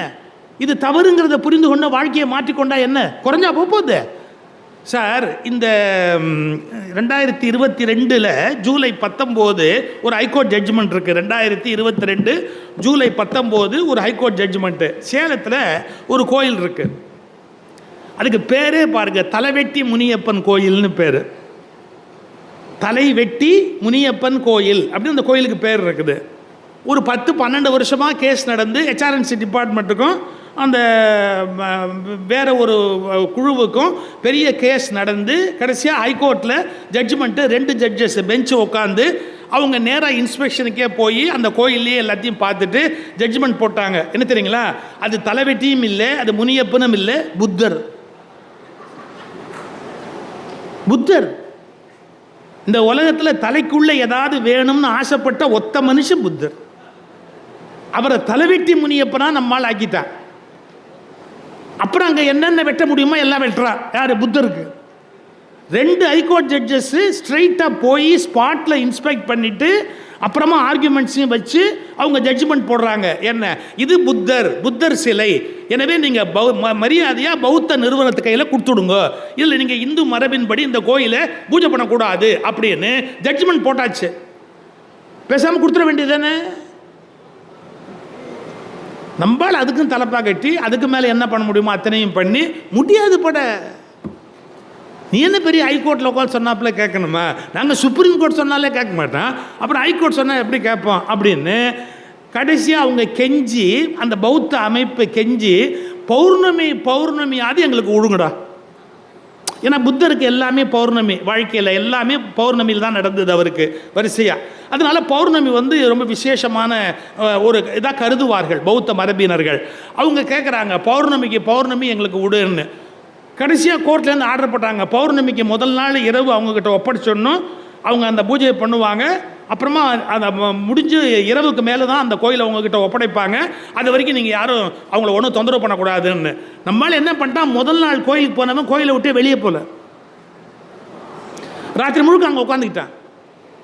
இது தவறுங்கிறத புரிந்து கொண்டு வாழ்க்கையை மாற்றிக்கொண்டா என்ன? குறைஞ்சா போகுது சார். இந்த 2022 ஜூலை 19 ஒரு ஹைகோர்ட் ஜட்ஜ்மெண்ட் இருக்குது. 2022 ஜூலை 19 ஒரு ஹைகோர்ட் ஜட்ஜ்மெண்ட்டு. சேலத்தில் ஒரு கோயில் இருக்குது, அதுக்கு பேரே பாருங்க, தலைவெட்டி முனியப்பன் கோயில்னு பேர். தலைவெட்டி முனியப்பன் கோயில் அப்படின்னு அந்த கோயிலுக்கு பேர் இருக்குது. ஒரு 10-12 வருஷமாக கேஸ் நடந்து ஹெச்ஆர்என்சி டிபார்ட்மெண்ட்டுக்கும் அந்த வேற ஒரு குழுவுக்கும் பெரிய கேஸ் நடந்து கடைசியாக ஹைகோர்ட்டில் ஜட்ஜ்மெண்ட்டு 2 ஜட்ஜஸ் பெஞ்சு உட்காந்து அவங்க நேராக இன்ஸ்பெக்ஷனுக்கே போய் அந்த கோயிலே எல்லாத்தையும் பார்த்துட்டு ஜட்ஜ்மெண்ட் போட்டாங்க. என்ன தெரியுங்களா? அது தலைவெட்டியும் இல்லை, அது முனியப்பனும் இல்லை, புத்தர். இந்த உலகத்தில் தலைக்குள்ளே ஏதாவது வேணும்னு ஆசைப்பட்ட ஒத்த மனுஷன் புத்தர். அவரை தலைவெட்டி முனியப்பனா நம்மால் ஆக்கிட்டான். அப்புறம் அங்கே என்னென்ன வெட்ட முடியுமோ எல்லாம் வெட்டுறா. யார்? புத்தருக்கு. 2 ஹைகோர்ட் ஜட்ஜஸ் ஸ்ட்ரைட்டாக போய் ஸ்பாட்டில் இன்ஸ்பெக்ட் பண்ணிவிட்டு அப்புறமா ஆர்குமெண்ட்ஸையும் வச்சு அவங்க ஜட்ஜ்மெண்ட் போடுறாங்க. என்ன? இது புத்தர் சிலை, எனவே நீங்கள் மரியாதையாக பௌத்த நிறுவனத்து கையில் கொடுத்துடுங்க, இல்லை நீங்கள் இந்து மரபின்படி இந்த கோயிலை பூஜை பண்ணக்கூடாது அப்படின்னு ஜட்ஜ்மெண்ட் போட்டாச்சு. பேசாமல் கொடுத்துட வேண்டியது தானே? நம்மளால் அதுக்கும் தலைப்பா கட்டி அதுக்கு மேலே என்ன பண்ண முடியுமோ அத்தனையும் பண்ணி முடியாது. நீ என்ன பெரிய ஹைகோர்ட்டில் உட்காந்து சொன்னாப்புல கேட்கணுமா? நாங்கள் சுப்ரீம் கோர்ட் சொன்னாலே கேட்க மாட்டோம், அப்புறம் ஹைகோர்ட் சொன்னால் எப்படி கேட்போம் அப்படின்னு கடைசியாக அவங்க கெஞ்சி, அந்த பௌத்த அமைப்பு கெஞ்சி, பௌர்ணமியாவது எங்களுக்கு ஒழுங்குடா. ஏன்னா புத்தருக்கு எல்லாமே பௌர்ணமி, வாழ்க்கையில் எல்லாமே பௌர்ணமியில் தான் நடந்தது அவருக்கு வரிசையாக. அதனால பௌர்ணமி ரொம்ப விசேஷமான ஒரு இதாக கருதுவார்கள் பௌத்த மரபினர்கள். அவங்க கேட்குறாங்க, பௌர்ணமி எங்களுக்கு விடுன்னு. கடைசியாக கோர்ட்லேருந்து ஆர்டர் போட்டாங்க, பௌர்ணமிக்கு முதல் நாள் இரவு அவங்கக்கிட்ட ஒப்படைச்சோன்னும் அவங்க அந்த பூஜையை பண்ணுவாங்க. அப்புறமா அதை முடிஞ்சு இரவுக்கு மேலே தான் அந்த கோயிலை அவங்கக்கிட்ட ஒப்படைப்பாங்க. அது வரைக்கும் நீங்கள் யாரும் அவங்கள ஒன்றும் தொந்தரவு பண்ணக்கூடாதுன்னு. நம்மளால் என்ன பண்ணிட்டான், முதல் நாள் கோயிலுக்கு போனவன் கோயிலை விட்டே வெளியே போகல, ராத்திரி முழுக்க அங்கே உட்காந்துக்கிட்டான்.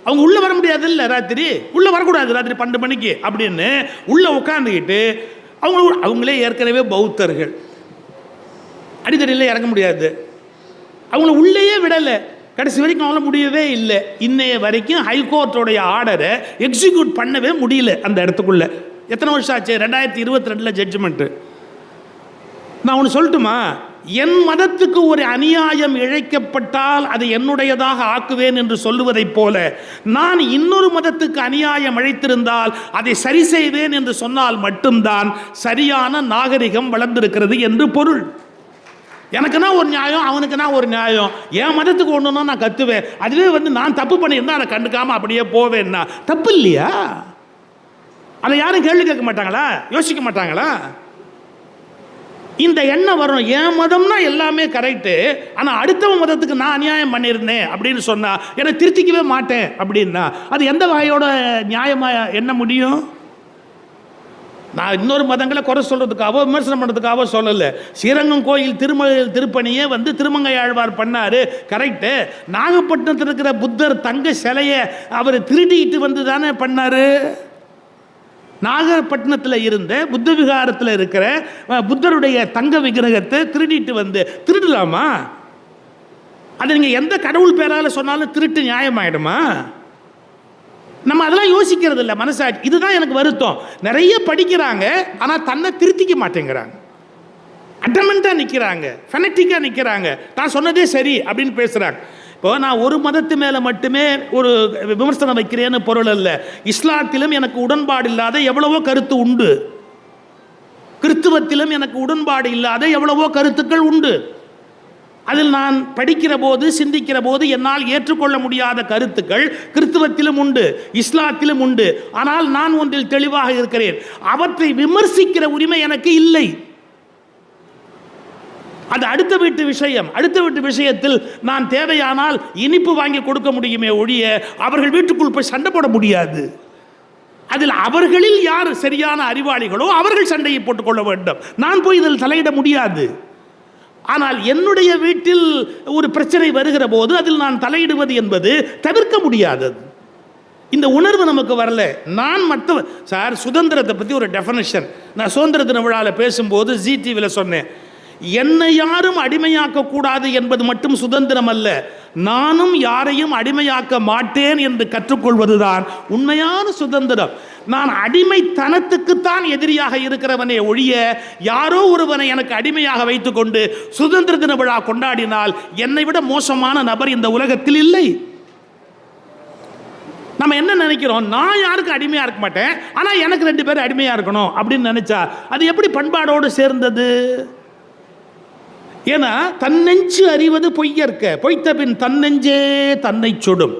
அவங்க உள்ளே வர முடியாது, இல்லை ராத்திரி உள்ளே வரக்கூடாது, ராத்திரி 12 மணிக்கு அப்படின்னு உள்ளே உட்காந்துக்கிட்டு அவங்களே ஏற்கனவே பௌத்தர்கள், அடித்தடியில் இறங்க முடியாது, அவங்கள உள்ளேயே விடலை. கடைசி வரைக்கும் அவங்கள முடியவே இல்லை. இன்னைய வரைக்கும் ஹைகோர்ட்டோடைய ஆர்டரை எக்ஸிக்யூட் பண்ணவே முடியல அந்த இடத்துக்குள்ள. எத்தனை வருஷம் ஆச்சு? 2022 ஜட்ஜ்மெண்ட்டு. நான் ஒன்று சொல்லட்டுமா? என் மதத்துக்கு ஒரு அநியாயம் இழைக்கப்பட்டால் அதை என்னுடையதாக ஆக்குவேன் என்று சொல்லுவதைப் போல, நான் இன்னொரு மதத்துக்கு அநியாயம் இழைத்திருந்தால் அதை சரி செய்வேன் என்று சொன்னால் மட்டும்தான் சரியான நாகரிகம் வளர்ந்திருக்கிறது என்று பொருள். எனக்குன்னா ஒரு நியாயம், அவனுக்குன்னா ஒரு நியாயம். என் மதத்துக்கு ஒன்றுனா நான் கத்துவேன். அதுவே நான் தப்பு பண்ணியிருந்தா அதை கண்டுக்காமல் அப்படியே போவேன்னா தப்பு இல்லையா? அதை யாரும் கேள்வி கேட்க மாட்டாங்களா? யோசிக்க மாட்டாங்களா? இந்த எண்ணம் வரும், என் மதம்னா எல்லாமே கரெக்டு, ஆனால் அடுத்தவன் மதத்துக்கு நான் அநியாயம் பண்ணியிருந்தேன் அப்படின்னு சொன்னால் என்னை திருத்திக்கவே மாட்டேன் அப்படின்னா அது எந்த வகையோட நியாயமாக என்ன முடியும்? நான் இன்னொரு மதங்களை குறை சொல்கிறதுக்காகவோ விமர்சனம் பண்ணுறதுக்காகவோ சொல்லலை. ஸ்ரீரங்கம் கோயில் திருப்பணியை திருமங்கை ஆழ்வார் பண்ணார், கரெக்டு. நாகப்பட்டினத்தில் இருக்கிற புத்தர் தங்க சிலையை அவர் திருடிட்டு தானே பண்ணார். நாகப்பட்டினத்தில் இருந்த புத்த விகாரத்தில் இருக்கிற புத்தருடைய தங்க விக்கிரகத்தை திருடிட்டு திருடலாமா? அது நீங்கள் எந்த கடவுள் பேரால் சொன்னாலும் திருட்டு நியாயமாயிடுமா? நம்ம அதெல்லாம் யோசிக்கிறது இல்லை, மனசாட்சி. இதுதான் எனக்கு வருத்தம். நிறைய படிக்கிறாங்க, ஆனால் தன்னை திருத்திக்க மாட்டேங்கிறாங்க, அட்டமெண்ட்டாக நிற்கிறாங்க, ஃபெனட்டிக்காக நிற்கிறாங்க, தான் சொன்னதே சரி அப்படின்னு பேசுகிறாங்க. இப்போ நான் ஒரு மதத்து மேலே மட்டுமே ஒரு விமர்சனம் வைக்கிறேன்னு பொருள் அல்ல. இஸ்லாத்திலும் எனக்கு உடன்பாடு இல்லாத எவ்வளவோ கருத்து உண்டு, கிறிஸ்துவத்திலும் எனக்கு உடன்பாடு இல்லாத எவ்வளவோ கருத்துக்கள் உண்டு. அதில் நான் படிக்கிற போது சிந்திக்கிற போது என்னால் ஏற்றுக்கொள்ள முடியாத கருத்துக்கள் கிறிஸ்துவத்திலும் உண்டு, இஸ்லாத்திலும் உண்டு. ஆனால் நான் ஒன்றில் தெளிவாக இருக்கிறேன், அவற்றை விமர்சிக்கிற உரிமை எனக்கு இல்லை. அது அடுத்த வீட்டு விஷயம். அடுத்த வீட்டு விஷயத்தில் நான் தேவையானால் இனிப்பு வாங்கி கொடுக்க முடியுமே ஒழிய அவர்கள் வீட்டுக்குள் போய் சண்டை போட முடியாது. அதில் அவர்களில் யார் சரியான அறிவாளிகளோ அவர்கள் சண்டையை போட்டுக்கொள்ள வேண்டும். நான் போய் இதில் தலையிட முடியாது. ஆனால் என்னுடைய வீட்டில் ஒரு பிரச்சனை வருகிற போது அதில் நான் தலையிடுவது என்பது தவிர்க்க முடியாதது. இந்த உணர்வு நமக்கு வரல. நான் சார் சுதந்திரத்தை பற்றி ஒரு டெஃபனிஷன் நான் சுதந்திர தின விழாவில் பேசும்போது ZTVயில் சொன்னேன். என்னை யாரும் அடிமையாக்க கூடாது என்பது மட்டும் சுதந்திரம் அல்ல, நானும் யாரையும் அடிமையாக்க மாட்டேன் என்று கற்றுக்கொள்வதுதான் உண்மையான சுதந்திரம். நான் அடிமைத்தனத்துக்குத்தான் எதிரியாக இருக்கிறவனே ஒழிய யாரோ ஒருவனை எனக்கு அடிமையாக வைத்துக்கொண்டு சுதந்திர தின விழா கொண்டாடினால் என்னை விட மோசமான நபர் இந்த உலகத்தில் இல்லை. நம்ம என்ன நினைக்கிறோம், நான் யாருக்கும் அடிமையாக இருக்க மாட்டேன், ஆனால் எனக்கு 2 பேர் அடிமையாக இருக்கணும் அப்படின்னு நினைச்சா அது எப்படி பண்பாடோடு சேர்ந்தது? ஏன்னா தன்னெஞ்சு அறிவது பொய்யற்க, பொய்த்த பின் தன்னெஞ்சே தன்னை சுடும்.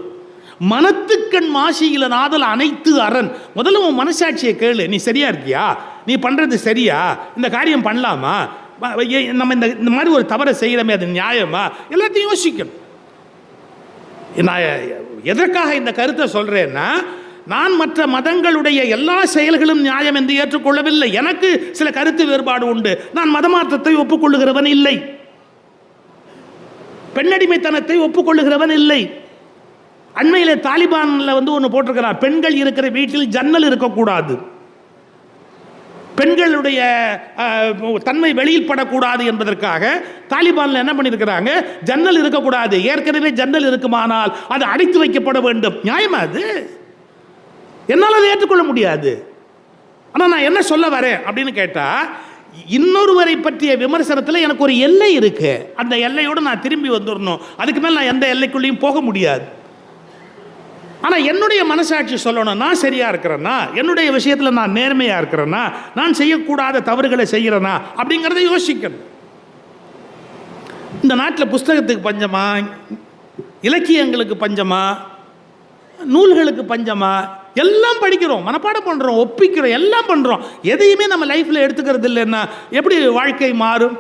மனத்துக்கண் மாசியில நாதல் அனைத்து அரண். முதல்ல உன் மனசாட்சியை கேளு, நீ சரியா இருக்கியா, நீ பண்றது சரியா, இந்த காரியம் பண்ணலாமா, நம்ம இந்த மாதிரி ஒரு தவறை செய்கிறோமே அது நியாயமா, எல்லாத்தையும் யோசிக்கணும். நான் எதற்காக இந்த கருத்தை சொல்றேன்னா, நான் மற்ற மதங்களுடைய எல்லா செயல்களும் நியாயம் என்று ஏற்றுக்கொள்ளவில்லை. எனக்கு சில கருத்து வேறுபாடு உண்டு. நான் மதமாற்றத்தை ஒப்புக்கொள்ளுகிறவன் இல்லை, பெண்ணடிமைத்தனத்தை ஒப்புக்கொள்ளுகிறவன் இல்லை. அண்மையில் தாலிபான்ல ஒன்று போட்டிருக்கிறார், பெண்கள் இருக்கிற வீட்டில் ஜன்னல் இருக்கக்கூடாது, பெண்களுடைய தன்மை வெளியில் படக்கூடாது என்பதற்காக தாலிபான்ல என்ன பண்ணியிருக்கிறாங்க, ஜன்னல் இருக்கக்கூடாது. ஏற்கனவே ஜன்னல் இருக்குமானால் அது அடைத்து வைக்கப்பட வேண்டும். நியாயமா அது? என்னால் அதை ஏற்றுக்கொள்ள முடியாது. ஆனால் நான் என்ன சொல்ல வரேன் அப்படின்னு கேட்டால், இன்னொருவரை பற்றிய விமர்சனத்தில் எனக்கு ஒரு எல்லை இருக்கு. அந்த எல்லையோடு நான் திரும்பி வந்துடணும். அதுக்கு மேலே நான் எந்த எல்லைக்குள்ளேயும் போக முடியாது. ஆனால் என்னுடைய மனசாட்சி சொல்லணும், நான் சரியா இருக்கிறேன்னா, என்னுடைய விஷயத்தில் நான் நேர்மையாக இருக்கிறேன்னா, நான் செய்யக்கூடாத தவறுகளை செய்கிறேன்னா அப்படிங்கிறத யோசிக்கணும். இந்த நாட்டில் புஸ்தகத்துக்கு பஞ்சமா, இலக்கியங்களுக்கு பஞ்சமா, நூல்களுக்கு பஞ்சமா? எல்லாம் படிக்கிறோம், மனப்பாடம் பண்ணுறோம், ஒப்பிக்கிறோம், எல்லாம் பண்ணுறோம். எதையுமே நம்ம லைஃப்பில் எடுத்துக்கிறது இல்லைன்னா எப்படி வாழ்க்கை மாறும்?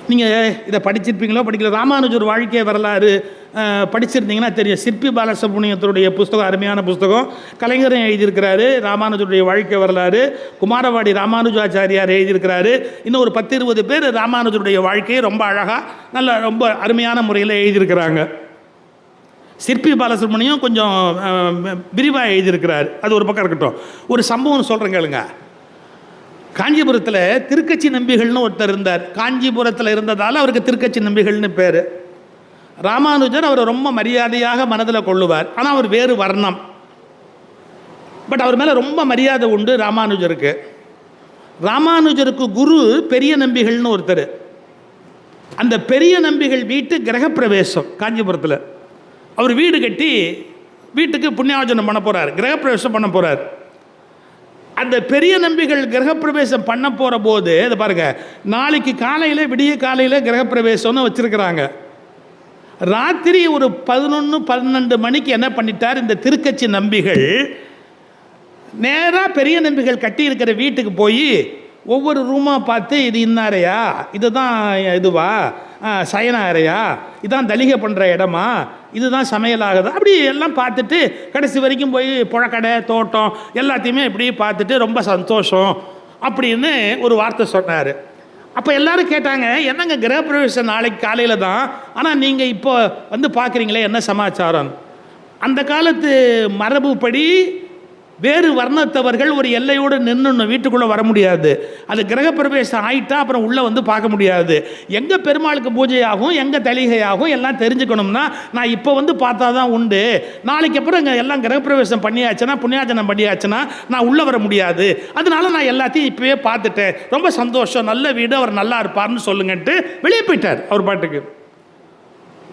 நீங்கள் இதை படிச்சிருப்பீங்களோ படிக்கல, ராமானுஜர் வாழ்க்கை வரலாறு படிச்சிருந்தீங்கன்னா தெரியும். சிற்பி பாலசுப்ரமணியத்துடைய புஸ்தகம் அருமையான புஸ்தகம். கலைஞரும் எழுதியிருக்கிறாரு ராமானுஜருடைய வாழ்க்கை வரலாறு. குமாரவாடி ராமானுஜாச்சாரியார் எழுதியிருக்கிறாரு. இன்னும் ஒரு 10-20 பேர் ராமானுஜருடைய வாழ்க்கையை ரொம்ப அழகாக நல்ல ரொம்ப அருமையான முறையில் எழுதியிருக்கிறாங்க. சிற்பி பாலசுப்ரமணியம் கொஞ்சம் விரிவாக எழுதியிருக்கிறார். அது ஒரு பக்கம் இருக்கட்டும். ஒரு சம்பவம் சொல்கிறேன் கேளுங்க. காஞ்சிபுரத்தில் திருக்கச்சி நம்பிகள்னு ஒருத்தர் இருந்தார். காஞ்சிபுரத்தில் இருந்ததால் அவருக்கு திருக்கச்சி நம்பிகள்னு பேர். ராமானுஜர் அவரை ரொம்ப மரியாதையாக மனதில் கொள்ளுவார். ஆனால் அவர் வேறு வர்ணம். பட் அவர் மேலே ரொம்ப மரியாதை உண்டு ராமானுஜருக்கு. ராமானுஜருக்கு குரு பெரிய நம்பிகள்னு ஒருத்தர். அந்த பெரிய நம்பிகள் வீட்டு கிரகப்பிரவேசம் காஞ்சிபுரத்தில். அவர் வீடு கட்டி வீட்டுக்கு புண்ணியாவச்சனம் பண்ண போகிறார், கிரகப்பிரவேசம் பண்ண போகிறார். அந்த பெரிய நம்பிகள் கிரகப்பிரவேசம் பண்ண போகிற போது இதை பாருங்கள், நாளைக்கு காலையில் விடிய காலையில் கிரகப்பிரவேசம்னு வச்சுருக்கிறாங்க. ராத்திரி ஒரு 11-12 மணிக்கு என்ன பண்ணிட்டார் இந்த திருக்கச்சி நம்பிகள், நேராக பெரிய நம்பிகள் கட்டி இருக்கிற வீட்டுக்கு போய் ஒவ்வொரு ரூமாக பார்த்து, இது இன்னாரையா, இதுதான் இதுவா சயன அறையா, இதான் தலிகை பண்ணுற இடமா, இதுதான் சமையலாகுது, அப்படி எல்லாம் பார்த்துட்டு கடைசி வரைக்கும் போய் புழக்கடை தோட்டம் எல்லாத்தையுமே இப்படி பார்த்துட்டு ரொம்ப சந்தோஷம் அப்படின்னு ஒரு வார்த்தை சொன்னார். அப்போ எல்லாரும் கேட்டாங்க, என்னங்க கிரகப்பிரவேசம் நாளைக்கு காலையில் தான், ஆனால் நீங்கள் இப்போ பார்க்குறீங்களே என்ன சமாச்சாரம்? அந்த காலத்து மரபுப்படி வேறு வர்ணத்தவர்கள் ஒரு எல்லையோடு நின்று வீட்டுக்குள்ளே வர முடியாது. அது கிரகப்பிரவேசம் ஆகிட்டா அப்புறம் உள்ளே பார்க்க முடியாது. எங்கே பெருமாளுக்கு பூஜையாகும், எங்கே தலிகையாகும் எல்லாம் தெரிஞ்சுக்கணும்னா நான் இப்போ பார்த்தா தான் உண்டு. நாளைக்கு அப்புறம் இங்கே எல்லாம் கிரகப்பிரவேசம் பண்ணியாச்சுன்னா, புண்ணியாச்சனம் பண்ணியாச்சுன்னா நான் உள்ளே வர முடியாது. அதனால நான் எல்லாத்தையும் இப்போவே பார்த்துட்டேன், ரொம்ப சந்தோஷம், நல்ல வீடு, அவர் நல்லா இருப்பார்னு சொல்லுங்கன்ட்டு வெளியே போயிட்டார் அவர் பாட்டுக்கு.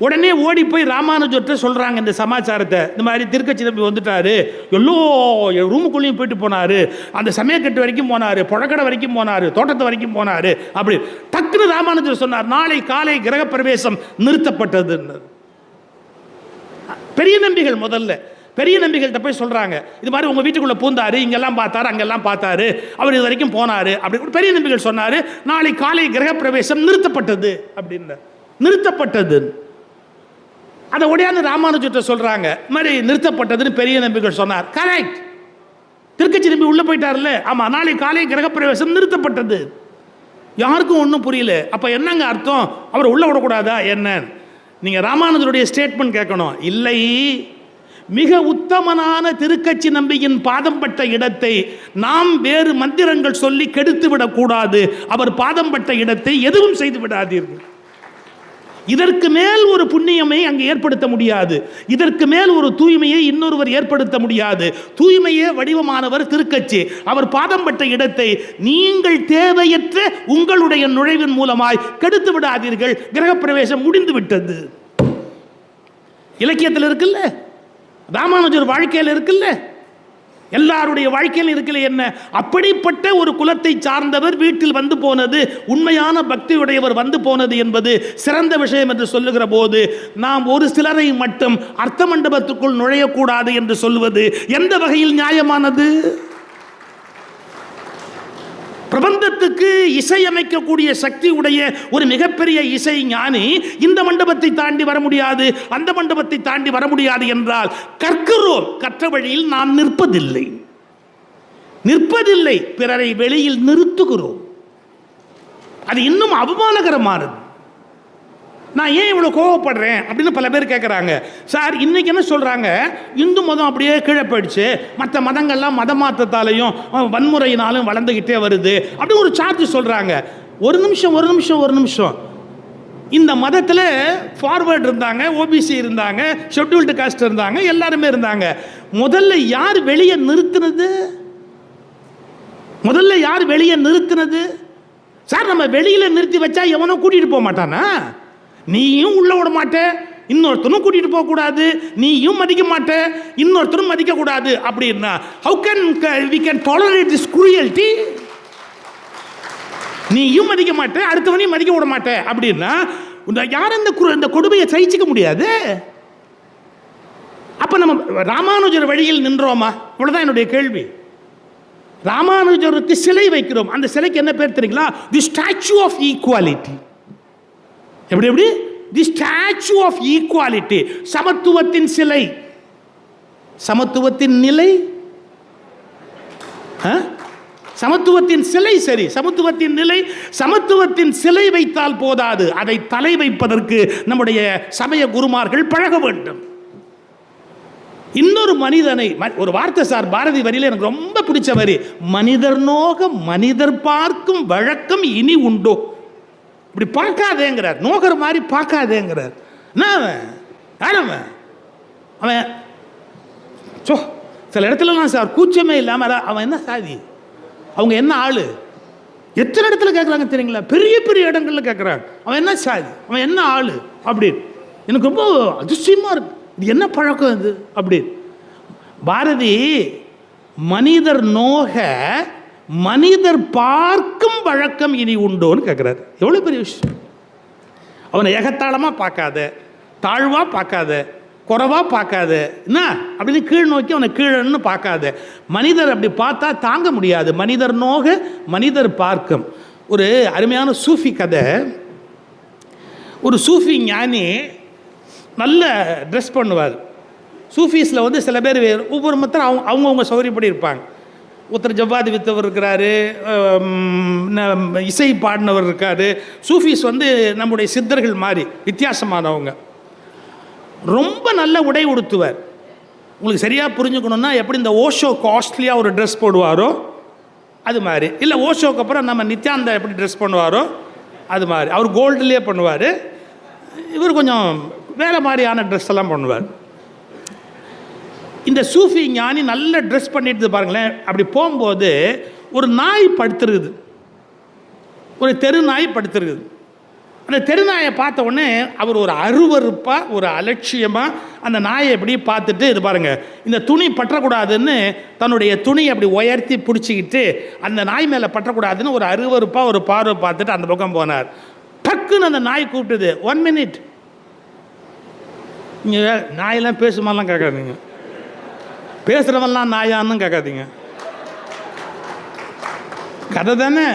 உடனே ஓடி போய் ராமானுஜர்கிட்ட சொல்கிறாங்க இந்த சமாச்சாரத்தை. இந்த மாதிரி திருக்கச்சி தம்பி வந்துட்டாரு, எல்லோ ரூமுக்குள்ளேயும் போயிட்டு போனார், அந்த சமயக்கட்டு வரைக்கும் போனார், புழக்கடை வரைக்கும் போனார், தோட்டத்து வரைக்கும் போனார். அப்படி டக்குன்னு ராமானுஜர் சொன்னார், நாளை காலை கிரகப்பிரவேசம் நிறுத்தப்பட்டது. பெரிய நம்பிகள் முதல்ல பெரிய நம்பிகள்கிட்ட போய் சொல்கிறாங்க, இது மாதிரி உங்கள் வீட்டுக்குள்ளே பூந்தாரு, இங்கெல்லாம் பார்த்தாரு, அங்கெல்லாம் பார்த்தாரு, அவர் இது வரைக்கும் போனார் அப்படி பெரிய நம்பிகள் சொன்னார், நாளை காலை கிரகப்பிரவேசம் நிறுத்தப்பட்டது அப்படின்னு. நிறுத்தப்பட்டது அதை உடையாந்து ராமானுஜர்கிட்ட சொல்கிறாங்க, இது மாதிரி நிறுத்தப்பட்டதுன்னு பெரிய நம்பிகள் சொன்னார். கரெக்ட், திருக்கச்சி நம்பி உள்ளே போயிட்டார்ல, ஆமாம், நாளை காலை கிரகப்பிரவேசம் நிறுத்தப்பட்டது. யாருக்கும் ஒன்றும் புரியல. அப்போ என்னங்க அர்த்தம், அவர் உள்ளே விடக்கூடாதா என்ன? நீங்கள் ராமானுஜருடைய ஸ்டேட்மெண்ட் கேட்கணும். இல்லை, மிக உத்தமனான திருக்கச்சி நம்பியின் பாதம் பட்ட இடத்தை நாம் வேறு மந்திரங்கள் சொல்லி கெடுத்து விடக்கூடாது. அவர் பாதம் பட்ட இடத்தை எதுவும் செய்து விடாதீர்கள். இதற்கு மேல் ஒரு புண்ணியமை அங்கு ஏற்படுத்த முடியாது. இதற்கு மேல் ஒரு தூய்மையை இன்னொருவர் ஏற்படுத்த முடியாது. தூய்மையே வடிவமானவர் திருக்கச்சி. அவர் பாதம் பட்ட இடத்தை நீங்கள் தேவையற்ற உங்களுடைய நுழைவின் மூலமாய் கெடுத்து விடாதீர்கள். கிரகப்பிரவேசம் முடிந்து விட்டது. இலக்கியத்தில் இருக்குல்ல, ராமானுஜர் வாழ்க்கையில் இருக்குல்ல, எல்லாருடைய வாழ்க்கையில் இருக்கல. என்ன அப்படிப்பட்ட ஒரு குலத்தை சார்ந்தவர் வீட்டில் வந்து போனது, உண்மையான பக்தியுடையவர் வந்து போனது என்பது சிறந்த விஷயம் என்று சொல்லுகிற போது, நாம் ஒரு சிலரை மட்டும் அர்த்த மண்டபத்துக்குள் நுழையக்கூடாது என்று சொல்லுவது எந்த வகையில் நியாயமானது? பிரபந்தத்துக்கு இசையமைக்கக்கூடிய சக்தி உடைய ஒரு மிகப்பெரிய இசை ஞானி இந்த மண்டபத்தை தாண்டி வர முடியாது, அந்த மண்டபத்தை தாண்டி வர முடியாது என்றால் கற்கிறோம், கற்ற வழியில் நாம் நிற்பதில்லை, பிறரை வெளியில் நிறுத்துகிறோம். அது இன்னும் அவமானகரமானது. நான் ஏன் இவ்வளோ கோவப்படுறேன் அப்படின்னு பல பேர் கேட்குறாங்க. சார், இன்றைக்கி என்ன சொல்கிறாங்க, இந்து மதம் அப்படியே கீழே போயிடுச்சு, மற்ற மதங்கள்லாம் மத மாற்றத்தாலையும் வன்முறையினாலும் வளர்ந்துக்கிட்டே வருது அப்படின்னு ஒரு சார்ஜ் சொல்கிறாங்க. ஒரு நிமிஷம். இந்த மதத்தில் ஃபார்வர்டு இருந்தாங்க, ஓபிசி இருந்தாங்க, ஷெட்யூல்டு காஸ்ட் இருந்தாங்க, எல்லாருமே இருந்தாங்க. முதல்ல யார் வெளியே நிறுத்தினது? சார், நம்ம வெளியில் நிறுத்தி வச்சா எவனோ கூட்டிகிட்டு போக மாட்டானா? நீயும் உள்ள விட மாட்ட, இன்னொருத்தரும் கூட்டிட்டு போக கூடாது, நீயும் மதிக்க மாட்ட, இன்னொருத்தரும் மதிக்க கூடாது அப்படின்னா how can we can tolerate this cruelty? நீயும் மதிக்க மாட்ட, அடுத்தவனையும் மதிக்க விட மாட்ட அப்படின்னா யாரும் இந்த கொடுமையை சகிச்சுக்க முடியாது. அப்ப நம்ம ராமானுஜர் வழியில் நின்றோமா? இவ்வளவுதான் என்னுடைய கேள்வி. ராமானுஜருக்கு சிலை வைக்கிறோம், அந்த சிலைக்கு என்ன பேர் தெரியுங்களா? தி ஸ்டாச்சு ஆஃப் ஈக்குவாலிட்டி. எப்படி தி ஸ்டாச்சு ஆஃப் ஈக்குவாலிட்டி, சமத்துவத்தின் சிலை. சமத்துவத்தின் நிலை, சமத்துவத்தின் சிலை சரி, சமத்துவத்தின் நிலை, சமத்துவத்தின் சிலை வைத்தால் போதாது, அதை தலை வைப்பதற்கு நம்முடைய சமய குருமார்கள் பழக வேண்டும். இன்னொரு மனிதனை, ஒரு வார்த்தை சார் பாரதி வரியில் எனக்கு ரொம்ப பிடிச்ச வரி, மனிதர் நோக மனிதர் பார்க்கும் வழக்கம் இனி உண்டோ. இப்படி பார்க்காதேங்கிறார், நோக்கிற மாதிரி பார்க்காதேங்கிறார். அவன் சில இடத்துலலாம் சார் கூச்சமே இல்லாமல் அவன் என்ன சாதி, அவங்க என்ன ஆளு, எத்தனை இடத்துல கேட்குறாங்க தெரியுங்களா? பெரிய பெரிய இடங்கள்ல கேட்குறாங்க, அவன் என்ன சாதி, அவன் என்ன ஆளு அப்படின்னு. எனக்கு ரொம்ப அதிசயமாக இருக்கு, இது என்ன பழக்கம் இது அப்படின்னு. பாரதி மனிதர் நோக மனிதர் பார்க்கும் வழக்கம் இனி உண்டோன்னு கேட்குறாரு. எவ்வளோ பெரிய விஷயம். அவனை ஏகத்தாளமாக பார்க்காத, தாழ்வாக பார்க்காத, குறைவாக பார்க்காத, என்ன அப்படின்னு கீழ் நோக்கி அவனை கீழன்னு பார்க்காத. மனிதர் அப்படி பார்த்தா தாங்க முடியாது. மனிதர் நோக மனிதர் பார்க்கும். ஒரு அருமையான சூஃபி கதை. ஒரு சூஃபி ஞானி நல்ல ட்ரெஸ் பண்ணுவார். சூஃபீஸில் வந்து சில பேர் ஒவ்வொரு மொத்தம் அவங்கவுங்க சௌகரியப்படி இருப்பாங்க. ஒருத்தர் ஜவ்வாதி வித்தவர் இருக்கிறாரு, இசை பாடினவர் இருக்காரு. சூஃபீஸ் வந்து நம்முடைய சித்தர்கள் மாதிரி வித்தியாசமானவங்க. ரொம்ப நல்ல உடை உடுத்துவார். உங்களுக்கு சரியாக புரிஞ்சுக்கணுன்னா, எப்படி இந்த ஓஷோ காஸ்ட்லியாக ஒரு ட்ரெஸ் போடுவாரோ அது மாதிரி, இல்லை ஓஷோக்கு அப்புறம் நம்ம நித்யானந்தா எப்படி ட்ரெஸ் பண்ணுவாரோ அது மாதிரி. அவர் கோல்டுலேயே பண்ணுவார், இவர் கொஞ்சம் வேறு மாதிரியான ட்ரெஸ் எல்லாம் பண்ணுவார். இந்த சூஃபி ஞானி நல்ல ட்ரெஸ் பண்ணிட்டு பாருங்களேன். அப்படி போகும்போது ஒரு நாய் படுத்துருக்குது, ஒரு தெரு நாய் படுத்துருக்குது. அந்த தெருநாயை பார்த்த உடனே அவர் ஒரு அருவருப்பாக ஒரு அலட்சியமாக அந்த நாயை எப்படி பார்த்துட்டு, இது பாருங்கள், இந்த துணி பற்றக்கூடாதுன்னு தன்னுடைய துணியை அப்படி உயர்த்தி பிடிச்சிக்கிட்டு அந்த நாய் மேலே பற்றக்கூடாதுன்னு ஒரு அருவருப்பாக ஒரு பார்வை பார்த்துட்டு அந்த பக்கம் போனார். டக்குன்னு அந்த நாய் கூப்பிட்டுது, 1 minute. நீங்கள் நாயெல்லாம் பேசுமாலாம் கேட்காதீங்க, பேசுகிறவெல்லாம் நாயான்னு கேட்காதீங்க, கதை தானே.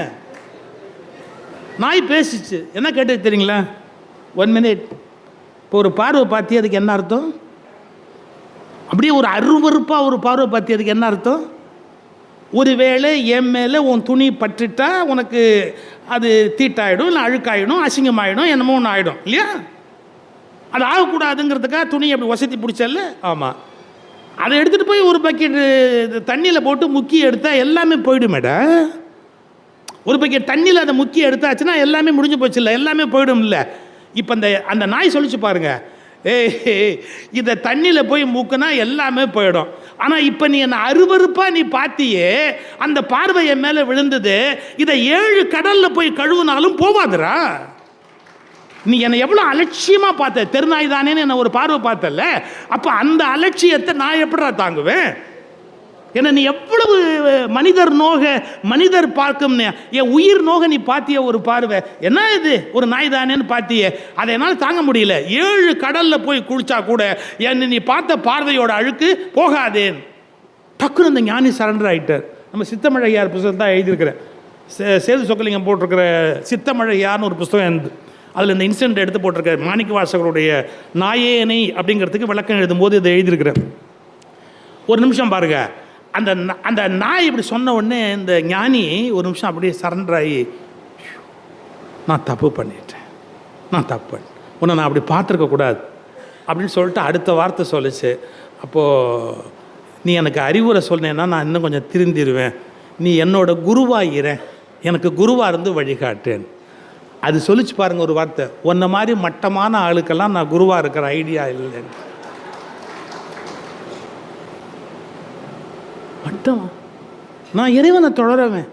நாய் பேசிச்சு. என்ன கேட்டு தெரியுங்களா? 1 minute. இப்போ ஒரு பார்வை பார்த்தி அதுக்கு என்ன அர்த்தம்? அப்படியே ஒரு அருவருப்பாக ஒரு பார்வை பார்த்தி அதுக்கு என்ன அர்த்தம்? ஒருவேளை என் மேலே உன் துணி பட்டுட்டா உனக்கு அது தீட்டாயிடும், இல்லை அழுக்காயிடும், அசிங்கமாயிடும், என்னமோ ஒன்று ஆகிடும் இல்லையா? அது ஆகக்கூடாதுங்கிறதுக்காக துணி அப்படி வசதி பிடிச்சல. ஆமாம், அதை எடுத்துகிட்டு போய் ஒரு பக்கெட்டு தண்ணியில் போட்டு முக்கி எடுத்தால் எல்லாமே போயிடுமேடா. ஒரு பக்கெட் தண்ணியில் அதை முக்கி எடுத்தாச்சுன்னா எல்லாமே முடிஞ்சு போச்சு இல்லை, எல்லாமே போயிடும் இல்லை. இப்போ அந்த நாய் சொல்லிச்சு பாருங்க, இதை தண்ணியில் போய் மூக்குனா எல்லாமே போயிடும். ஆனால் இப்போ நீ என்ன அருவருப்பாக நீ பார்த்தியே, அந்த பார்வையை மேலே விழுந்தது, இதை 7 கடலில் போய் கழுவுனாலும் போவாதுரா. நீ என்னை எவ்வளோ அலட்சியமாக பார்த்த, தெருநாய் தானேன்னு என்ன ஒரு பார்வை பார்த்தல, அப்போ அந்த அலட்சியத்தை நான் எப்படா தாங்குவேன்? ஏன்னா நீ எவ்வளவு மனிதர் நோக, மனிதர் பார்க்கும் என் உயிர் நோக நீ பார்த்திய ஒரு பார்வை, என்ன இது ஒரு நாய் தானேன்னு பார்த்தியே, அதை என்னால் தாங்க முடியல. 7 கடலில் போய் குளிச்சா கூட என்னை நீ பார்த்த பார்வையோட அழுக்கு போகாதேன். டக்குன்னு அந்த ஞானி சரண்டர் ஆகிட்டார். நம்ம சித்தமழையார் புத்தகம் தான் எழுதியிருக்கிறேன். சேது சொக்கலிங்கம் போட்டிருக்கிற சித்தமழையார்னு ஒரு புத்தகம் இருந்து அதில் இந்த இன்சிடென்ட் எடுத்து போட்டிருக்காரு. மாணிக்க வாசகருடைய நாயேனை அப்படிங்கிறதுக்கு விளக்கம் எழுதும்போது இதை எழுதியிருக்கிறேன். ஒரு நிமிஷம் பாருங்க, அந்த நாய் இப்படி சொன்ன உடனே இந்த ஞானி ஒரு நிமிஷம் அப்படியே சரண்டர் ஆகி, நான் தப்பு பண்ணிட்டேன், நான் தப்பு, உன்னை நான் அப்படி பார்த்துருக்கக்கூடாது அப்படின்னு சொல்லிட்டு அடுத்த வார்த்தை சொல்லிச்சு. அப்போது நீ எனக்கு அறிவுரை சொன்னேன்னா நான் இன்னும் கொஞ்சம் திருந்திடுவேன், நீ என்னோட குருவாகிறேன், எனக்கு குருவாக இருந்து வழிகாட்டேன். அது சொல்லிச்சு பாருங்க ஒரு வார்த்தை, உன்ன மாதிரி மட்டமான ஆளுக்கெல்லாம் நான் குருவாக இருக்கிற ஐடியா இல்லைன்னு. மட்டமா? நான் இறைவனை தொடரவேன்,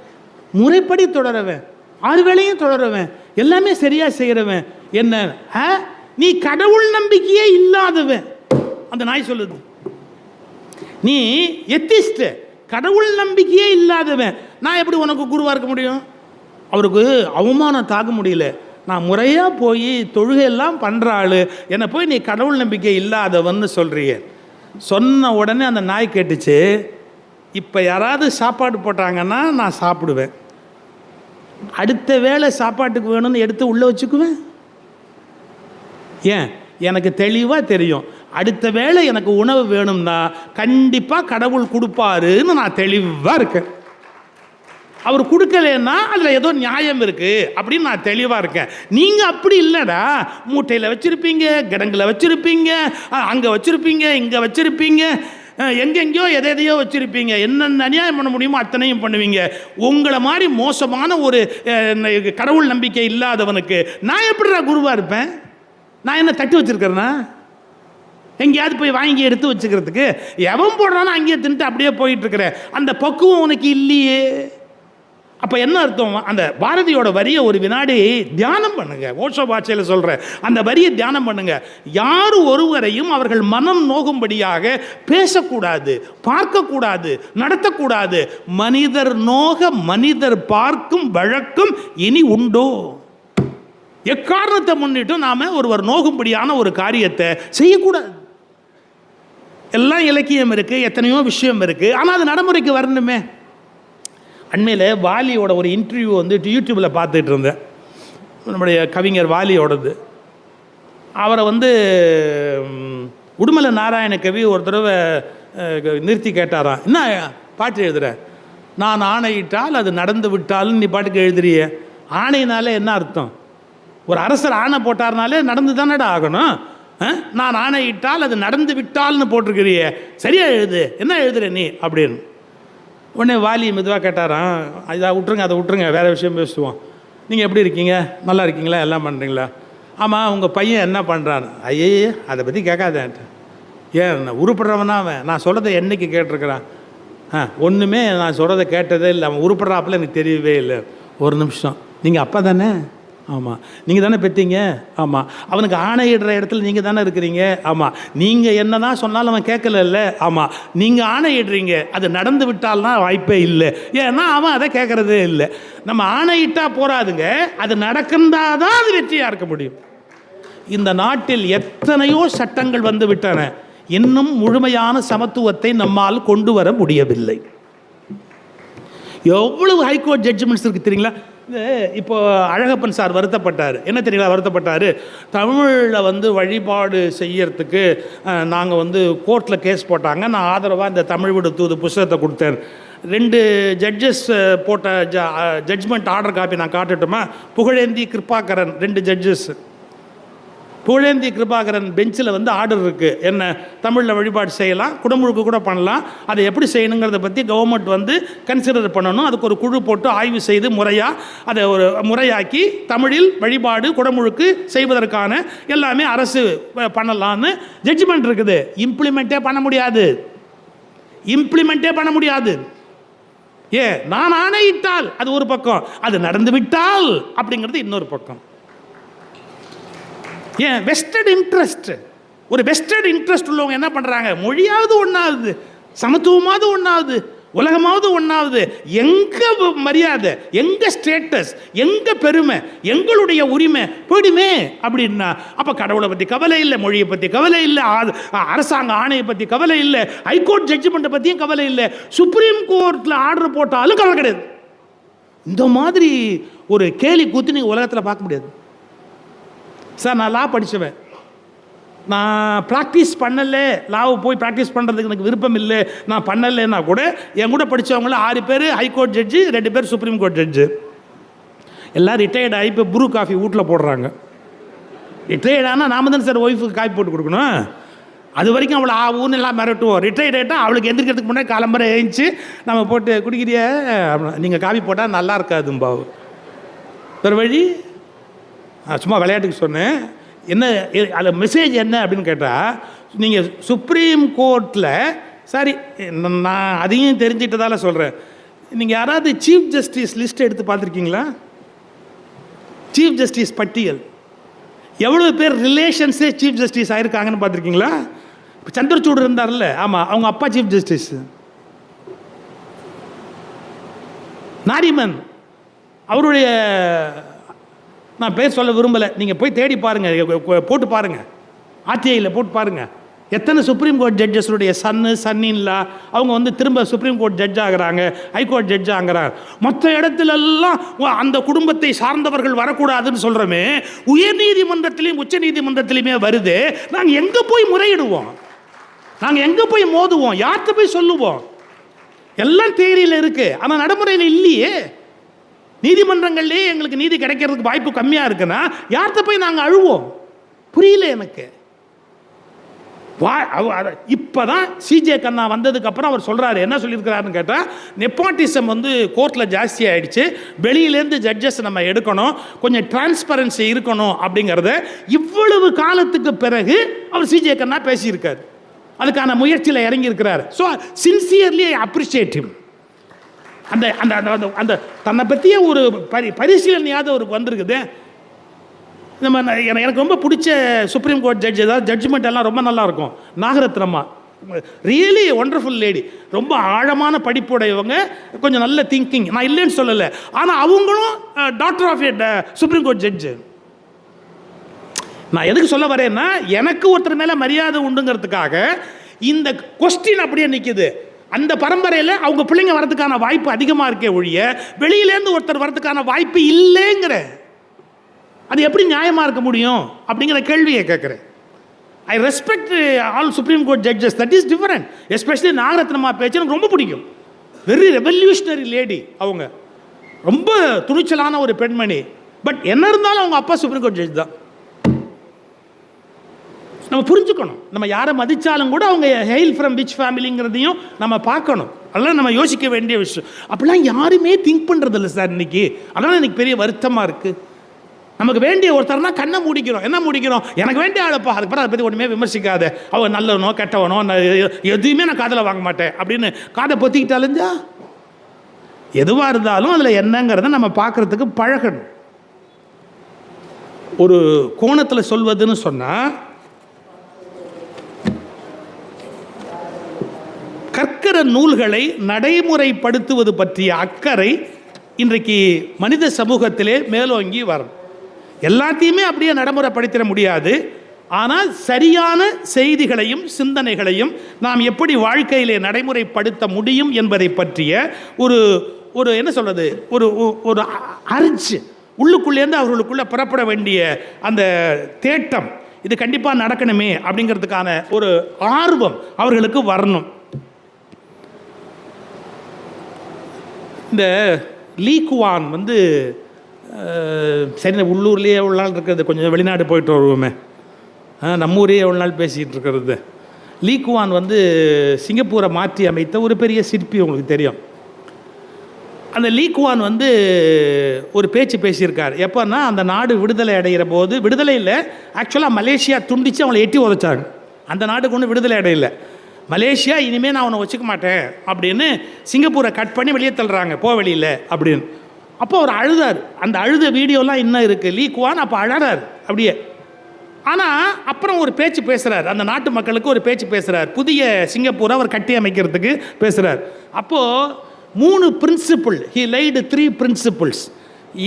முறைப்படி தொடரவேன், 6 வேளையும் தொடரவேன், எல்லாமே சரியாக செய்கிறவன். என்ன நீ கடவுள் நம்பிக்கையே இல்லாதவன். அந்த நாய் சொல்லுது, நீ எத்திஸ்ட், கடவுள் நம்பிக்கையே இல்லாதவன், நான் எப்படி உனக்கு குருவாக இருக்க முடியும்? அவருக்கு அவமானம் தாக்க முடியல. நான் முறையாக போய் தொழுகையெல்லாம் பண்ணுற ஆள், என்னை போய் நீ கடவுள் நம்பிக்கை இல்லாதவன்னு சொல்கிறிய. சொன்ன உடனே அந்த நாய் கேட்டுச்சு, இப்போ யாராவது சாப்பாடு போட்டாங்கன்னா நான் சாப்பிடுவேன், அடுத்த வேளை சாப்பாட்டுக்கு வேணும்னு எடுத்து உள்ளே வச்சுக்குவேன். ஏன்? எனக்கு தெளிவாக தெரியும், அடுத்த வேளை எனக்கு உணவு வேணும்னா கண்டிப்பாக கடவுள் கொடுப்பாருன்னு நான் தெளிவாக இருக்கேன். அவர் கொடுக்கலன்னா அதில் ஏதோ நியாயம் இருக்குது அப்படின்னு நான் தெளிவாக இருக்கேன். நீங்கள் அப்படி இல்லைடா, மூட்டையில் வச்சுருப்பீங்க, கிடங்கில் வச்சுருப்பீங்க, அங்கே வச்சுருப்பீங்க, இங்கே வச்சுருப்பீங்க, எங்கெங்கேயோ எதையோ வச்சுருப்பீங்க, என்னென்ன அநியாயம் பண்ண முடியுமோ அத்தனையும் பண்ணுவீங்க. உங்களை மாதிரி மோசமான ஒரு கடவுள் நம்பிக்கை இல்லாதவனுக்கு நான் எப்படிடா குருவாக இருப்பேன்? நான் என்ன தட்டி வச்சுருக்கிறேன்னா? எங்கேயாவது போய் வாங்கி எடுத்து வச்சுக்கிறதுக்கு எவன் போடுறானோ அங்கேயே தின்ட்டு அப்படியே போயிட்டுருக்கிறேன். அந்த பக்குவம் உனக்கு இல்லையே. அப்போ என்ன அர்த்தம்? அந்த பாரதியோட வரியை ஒரு வினாடி தியானம் பண்ணுங்க. ஓஷோ பாஷையில் சொல்கிறேன், அந்த வரியை தியானம் பண்ணுங்க. யார் ஒருவரையும் அவர்கள் மனம் நோகும்படியாக பேசக்கூடாது, பார்க்கக்கூடாது, நடத்தக்கூடாது. மனிதர் நோக மனிதர் பார்க்கும் வழக்கம் இனி உண்டோ? எக்காரணத்தை முன்னிட்டு நாம் ஒருவர் நோகும்படியான ஒரு காரியத்தை செய்யக்கூடாது. எல்லாம் இலக்கியம் இருக்குது, எத்தனையோ விஷயம் இருக்குது, ஆனால் அது நடைமுறைக்கு வரணுமே. அண்மையில் வாலியோட ஒரு இன்டர்வியூ வந்து யூடியூப்பில் பார்த்துட்டு இருந்தேன், நம்முடைய கவிஞர் வாலியோடது. அவரை வந்து உடுமலை நாராயண கவி ஒரு தடவை நிறுத்தி கேட்டாராம், என்ன பாட்டு எழுதுகிற? நான் ஆணையிட்டால் அது நடந்து விட்டாலும் நீ பாட்டுக்கு எழுதுறிய. ஆணையினாலே என்ன அர்த்தம்? ஒரு அரசர் ஆணை போட்டார்னாலே நடந்து தானடா ஆகணும். நான் ஆணையிட்டால் அது நடந்து விட்டால்னு போட்டிருக்கிறிய, சரியா எழுது, என்ன எழுதுற நீ அப்படின்னு. உடனே வாலி மெதுவாக கேட்டாராம், அதை விட்டுருங்க, அதை விட்டுருங்க, வேறு விஷயம் பேசுவோம். நீங்கள் எப்படி இருக்கீங்க, நல்லா இருக்கீங்களா, எல்லாம் பண்ணுறீங்களா? ஆமாம், உங்கள் பையன் என்ன பண்ணுறான்னு. ஐயே, அதை பற்றி கேட்காதேன்ட்டு. ஏன் உருப்படுறவனா அவன்? நான் சொல்கிறத என்றைக்கு கேட்டிருக்கிறான்? ஒன்றுமே நான் சொல்கிறத கேட்டதே இல்லை, அவன் உருப்படுறாப்புல எனக்கு தெரியவே இல்லை. ஒரு நிமிஷம், நீங்கள் அப்பா தானே? ஆமாம். நீங்கள் தானே பெற்றீங்க. ஆமாம். அவனுக்கு ஆணையிடுற இடத்துல நீங்கள் தானே இருக்கிறீங்க. ஆமாம். நீங்கள் என்ன தான் சொன்னாலும் அவன் கேட்கல. ஆமாம். நீங்கள் ஆணையிடுறீங்க, அது நடந்து விட்டால்னா வாய்ப்பே இல்லை. ஏன்னா அவன் அதை கேட்குறதே இல்லை. நம்ம ஆணையிட்டா போராதுங்க, அது நடக்கின்றாதான் அது வெற்றியாக இருக்க முடியும். இந்த நாட்டில் எத்தனையோ சட்டங்கள் வந்து விட்டன, இன்னும் முழுமையான சமத்துவத்தை நம்மால் கொண்டு வர முடியவில்லை. எவ்வளவு ஹைகோர்ட் ஜட்ஜ்மெண்ட்ஸ் இருக்குது தெரியுங்களா? இப்போ அழகப்பன் சார் வருத்தப்பட்டார். என்ன தெரியுங்களா வருத்தப்பட்டார்? தமிழில் வழிபாடு செய்யறதுக்கு நாங்கள் கோர்ட்டில் கேஸ் போட்டாங்க, நான் ஆதரவாக இந்த தமிழ் விடு தூது புஸ்தகத்தை கொடுத்தேன். 2 ஜட்ஜஸ் போட்ட ஜட்ஜ்மெண்ட் ஆர்டர் காப்பி நான் காட்டட்டுமா? புகழேந்தி கிருபாகரன் 2 ஜட்ஜஸ். புகழேந்தி கிருபாகரன் பெஞ்சில் ஆர்டர் இருக்குது, என்ன தமிழில் வழிபாடு செய்யலாம், குடமுழுக்கு கூட பண்ணலாம், அதை எப்படி செய்யணுங்கிறத பற்றி கவர்மெண்ட் கன்சிடர் பண்ணணும். அதுக்கு ஒரு குழு போட்டு ஆய்வு செய்து முறையாக அதை ஒரு முறையாக்கி தமிழில் வழிபாடு குடமுழுக்கு செய்வதற்கான எல்லாமே அரசு பண்ணலான்னு ஜட்ஜ்மெண்ட் இருக்குது. இம்ப்ளிமெண்ட்டே பண்ண முடியாது. நான் ஆணையிட்டால் அது ஒரு பக்கம், அது நடந்து விட்டால் அப்படிங்கிறது இன்னொரு பக்கம். வெஸ்டட் இன்ட்ரெஸ்ட், ஒரு வெஸ்டட் இன்ட்ரெஸ்ட் உள்ளவங்க என்ன பண்ணுறாங்க? மொழியாவது ஒன்றாவது, சமத்துவமாவது ஒன்றாவது, உலகமாவது ஒன்றாவது, எங்கே மரியாதை, எங்கே ஸ்டேட்டஸ், எங்கே பெருமை, எங்களுடைய உரிமை போயிடுமே அப்படின்னா, அப்போ கடவுளை பற்றி கவலை இல்லை, மொழியை பற்றி கவலை இல்லை, அரசாங்க ஆணையை பற்றி கவலை இல்லை, ஹைகோர்ட் ஜட்ஜ்மெண்ட்டை பற்றியும் கவலை இல்லை, சுப்ரீம் கோர்ட்டில் ஆர்டர் போட்டாலும் கவலை கிடையாது. இந்த மாதிரி ஒரு கேலி கூத்து நீங்கள் உலகத்தில் பார்க்க முடியாது. சார், நான் லா படித்தவன், நான் ப்ராக்டிஸ் பண்ணலை, லாவை போய் ப்ராக்டிஸ் பண்ணுறதுக்கு எனக்கு விருப்பம் இல்லை, நான் பண்ணலைன்னா கூட என் கூட படித்தவங்கள 6 பேர் ஹைகோர்ட் ஜட்ஜு, 2 பேர் சுப்ரீம் கோர்ட் ஜட்ஜு. எல்லாம் ரிட்டையர்ட் ஆகி இப்போ ப்ரூ காஃபி வீட்டில் போடுறாங்க. ரிட்டையர்ட் ஆனால் நாம தான் சார் ஒய்ஃபுக்கு காஃபி போட்டு கொடுக்கணும். அது வரைக்கும் அவளை ஊன்னு எல்லாம் மிரட்டுவோம். ரிட்டையர்ட் ஆகிட்டால் அவளுக்கு எந்திரிக்கிறதுக்கு முன்னாடி காலம்பரை எழுந்துச்சு நம்ம போட்டு குடிக்கிறிய, நீங்கள் காஃபி போட்டால் நல்லா இருக்காதும்பாவு. வேறு வழி? சும்மா விளையாட்டுக்கு சொன்னேன். என்ன அதில் மெசேஜ் என்ன அப்படின்னு கேட்டால், நீங்கள் சுப்ரீம் கோர்ட்டில், சரி நான் அதையும் தெரிஞ்சிட்டதால சொல்கிறேன், நீங்கள் யாராவது சீஃப் ஜஸ்டிஸ் லிஸ்ட் எடுத்து பார்த்துருக்கீங்களா? சீஃப் ஜஸ்டிஸ் பட்டியல் எவ்வளோ பேர் ரிலேஷன்ஸே சீஃப் ஜஸ்டிஸ் ஆகிருக்காங்கன்னு பார்த்துருக்கீங்களா? இப்போ சந்திரசூட் இருந்தார்ல, ஆமாம், அவங்க அப்பா சீஃப் ஜஸ்டிஸ். நாரிமன், அவருடைய, நான் பேர் சொல்ல விரும்பலை, நீங்கள் போய் தேடி பாருங்கள், போட்டு பாருங்கள், ஆர்டிஐயில் போட்டு பாருங்கள், எத்தனை சுப்ரீம் கோர்ட் ஜட்ஜஸுடைய சன்னின்லா அவங்க திரும்ப சுப்ரீம் கோர்ட் ஜட்ஜ் ஆகிறாங்க, ஹைகோர்ட் ஜட்ஜ் ஆகிறாங்க. மற்ற இடத்துலெல்லாம் அந்த குடும்பத்தை சார்ந்தவர்கள் வரக்கூடாதுன்னு சொல்கிறோமே, உயர் நீதிமன்றத்திலையும் உச்ச நீதிமன்றத்திலையுமே வருது. நாங்கள் எங்கே போய் முறையிடுவோம்? நாங்கள் எங்கே போய் மோதுவோம்? யார்கிட்ட போய் சொல்லுவோம்? எல்லாம் தேரியில் இருக்குது, ஆனால் நடைமுறையில் இல்லையே. நீதிமன்றங்கள்லேயே எங்களுக்கு நீதி கிடைக்கிறதுக்கு வாய்ப்பு கம்மியாக இருக்குன்னா யார்கிட்ட போய் நாங்கள் அழுவோம்? புரியல எனக்கு. இப்போ தான் சிஜே கண்ணா வந்ததுக்கப்புறம் அவர் சொல்கிறாரு, என்ன சொல்லியிருக்கிறாருன்னு கேட்டால், நெப்பாட்டிசம் கோர்ட்டில் ஜாஸ்தி ஆகிடுச்சு, வெளியிலேருந்து ஜட்ஜஸ் நம்ம எடுக்கணும், கொஞ்சம் டிரான்ஸ்பரன்சி இருக்கணும் அப்படிங்கிறத இவ்வளவு காலத்துக்கு பிறகு அவர் சிஜே கண்ணா பேசியிருக்கார். அதுக்கான முயற்சியில் இறங்கியிருக்கிறார். So sincerely I appreciate him. அந்த அந்த அந்த தன்னை பற்றிய ஒரு பரிசீலனையாவது அவருக்கு வந்திருக்குது. நம்ம எனக்கு ரொம்ப பிடிச்ச சுப்ரீம் கோர்ட் ஜட்ஜ், ஏதாவது ஜட்ஜ்மெண்ட் எல்லாம் ரொம்ப நல்லா இருக்கும். நாகரத்னம்மா, ரியலி ஒண்டர்ஃபுல் லேடி, ரொம்ப ஆழமான படிப்புடையவங்க, கொஞ்சம் நல்ல திங்கிங், நான் இல்லைன்னு சொல்லலை. ஆனால் அவங்களும் doctor of supreme court judge. நான் எதுக்கு சொல்ல வரேன்னா, எனக்கு ஒருத்தர் மேலே மரியாதை உண்டுங்கிறதுக்காக இந்த கொஸ்டின் அப்படியே நிற்கிது. அந்த பரம்பரையில் அவங்க பிள்ளைங்க வரதுக்கான வாய்ப்பு அதிகமாக இருக்கே ஒழிய வெளியிலேருந்து ஒருத்தர் வரதுக்கான வாய்ப்பு இல்லைங்கிற, அது எப்படி நியாயமாக இருக்க முடியும் அப்படிங்கிற கேள்வியை கேட்குறேன். I respect all Supreme Court judges, that is different. Especially நாகரத்னம்மா பேச்சு எனக்கு ரொம்ப பிடிக்கும். வெரி ரெவல்யூஷனரி லேடி, அவங்க ரொம்ப துணிச்சலான ஒரு பெண்மணி. பட் என்ன இருந்தாலும் அவங்க அப்பா சுப்ரீம் கோர்ட் ஜட்ஜ் தான். நம்ம புரிஞ்சுக்கணும், நம்ம யாரை மதித்தாலும் கூட அவங்க ஹெயில் ஃப்ரம் விச் ஃபேமிலிங்கிறதையும் நம்ம பார்க்கணும். அதெல்லாம் நம்ம யோசிக்க வேண்டிய விஷயம். அப்படிலாம் யாருமே திங்க் பண்ணுறதில்ல சார் இன்னைக்கு. அதெல்லாம் எனக்கு பெரிய வருத்தமாக இருக்குது. நமக்கு வேண்டிய ஒருத்தர்னா கண்ணை மூடிக்கிறோம். என்ன மூடிக்கிறோம்? எனக்கு வேண்டிய ஆளப்பா, அதுக்கப்புறம் அதை பற்றி ஒன்றுமே விமர்சிக்காத, அவன் நல்லவனோ கெட்டவனோ, எதுவுமே நான் காதில் வாங்க மாட்டேன் அப்படின்னு காதை பொத்திக்கிட்டாலுஞ்சா. எதுவாக இருந்தாலும் அதில் என்னங்கிறத நம்ம பார்க்குறதுக்கு பழகணும். ஒரு கோணத்தில் சொல்வதுன்னு சொன்னால், கற்கிற நூல்களை நடைமுறைப்படுத்துவது பற்றிய அக்கறை இன்றைக்கு மனித சமூகத்திலே மேலோங்கி வரும். எல்லாத்தையுமே அப்படியே நடைமுறைப்படுத்திட முடியாது. ஆனால் சரியான செய்திகளையும் சிந்தனைகளையும் நாம் எப்படி வாழ்க்கையிலே நடைமுறைப்படுத்த முடியும் என்பதை பற்றிய ஒரு ஒரு என்ன சொல்கிறது, ஒரு ஒரு அர்ஜ் உள்ளுக்குள்ளேருந்து அவர்களுக்குள்ளே புறப்பட வேண்டிய அந்த தேட்டம், இது கண்டிப்பாக நடக்கணுமே அப்படிங்கிறதுக்கான ஒரு ஆர்வம் அவர்களுக்கு வரணும். இந்த லீ குவான் சரி, உள்ளூர்லேயே எவ்வளோ நாள் இருக்கிறது, கொஞ்சம் வெளிநாடு போயிட்டு வருவோமே, நம்ம ஊரே எவ்வளோ நாள் பேசிகிட்டு இருக்கிறது. லீ குவான் சிங்கப்பூரை மாற்றி அமைத்த ஒரு பெரிய சிற்பி, உங்களுக்கு தெரியும். அந்த லீ குவான் ஒரு பேச்சு பேசியிருக்கார். எப்போன்னா, அந்த நாடு விடுதலை அடைகிற போது, விடுதலை இல்லை, ஆக்சுவலாக மலேசியா துண்டித்து அவங்களை எட்டி உதைச்சாங்க. அந்த நாட்டுக்கு ஒன்றும் விடுதலை அடையில. மலேசியா இனிமேல் நான் அவனை வச்சுக்க மாட்டேன் அப்படின்னு சிங்கப்பூரை கட் பண்ணி வெளியே தள்ளுறாங்க, போ வெளியில் அப்படின்னு. அப்போ அவர் அழுதார். அந்த அழுத வீடியோலாம் இன்னும் இருக்குது. லீ குவான் அப்போ அழறார் அப்படியே. ஆனால் அப்புறம் ஒரு பேச்சு பேசுகிறார், அந்த நாட்டு மக்களுக்கு ஒரு பேச்சு பேசுகிறார், புதிய சிங்கப்பூரை அவர் கட்டி அமைக்கிறதுக்கு பேசுகிறார். அப்போது 3 பிரின்சிபிள், ஹி லைடு 3 பிரின்சிபிள்ஸ்.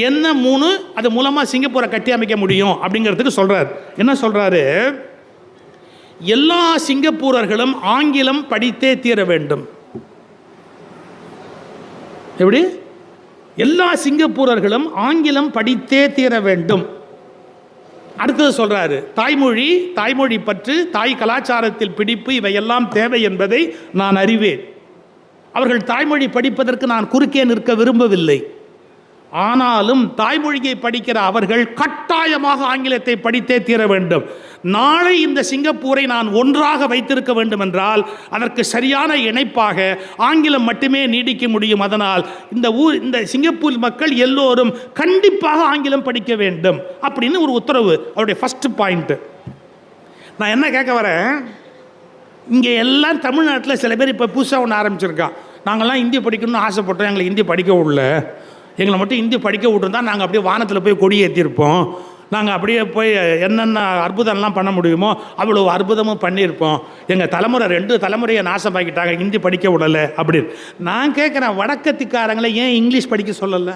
என்ன 3, அது மூலமாக சிங்கப்பூரை கட்டி அமைக்க முடியும் அப்படிங்கிறதுக்கு சொல்கிறார். என்ன சொல்கிறாரு? எல்லா சிங்கப்பூரர்களும் ஆங்கிலம் படித்தே தீர வேண்டும். எப்படி? எல்லா சிங்கப்பூரர்களும் ஆங்கிலம் படித்தே தீர வேண்டும். அடுத்தது சொல்றாரு, தாய்மொழி பற்று, தாய் கலாச்சாரத்தில் பிடிப்பு, இவையெல்லாம் தேவை என்பதை நான் அறிவேன். அவர்கள் தாய்மொழி படிப்பதற்கு நான் குறுக்கே நிற்க விரும்பவில்லை. ஆனாலும் தாய்மொழியை படிக்கிற அவர்கள் கட்டாயமாக ஆங்கிலத்தை படித்தே தீர வேண்டும். நாளை இந்த சிங்கப்பூரை நான் ஒன்றாக வைத்திருக்க வேண்டும் என்றால் அதற்கு சரியான இணைப்பாக ஆங்கிலம் மட்டுமே நீடிக்க முடியும். அதனால் இந்த சிங்கப்பூர் மக்கள் எல்லோரும் கண்டிப்பாக ஆங்கிலம் படிக்க வேண்டும் அப்படின்னு ஒரு உத்தரவு, அவருடைய ஃபர்ஸ்ட் பாயிண்ட். நான் என்ன கேட்க வரேன், இங்கே எல்லாம் தமிழ்நாட்டில் சில பேர் இப்போ புதுசாக ஒன்று ஆரம்பிச்சிருக்கான். நாங்கள்லாம் ஹிந்தி படிக்கணும்னு ஆசைப்பட்டோம், எங்களை ஹிந்தி படிக்க விடல. எங்களை மட்டும் ஹிந்தி படிக்க விட்டுருந்தா நாங்கள் அப்படியே வானத்தில் போய் கொடி ஏற்றிருப்போம். நாங்கள் அப்படியே போய் என்னென்ன அற்புதம்லாம் பண்ண முடியுமோ அவ்வளோ அற்புதமும் பண்ணியிருப்போம். எங்கள் தலைமுறை 2 தலைமுறையை நாசமாக்கிட்டாங்க, ஹிந்தி படிக்க விடலை அப்படின்னு. நான் கேட்குறேன், வடக்கத்திக்காரங்களை ஏன் இங்கிலீஷ் படிக்க சொல்லலை?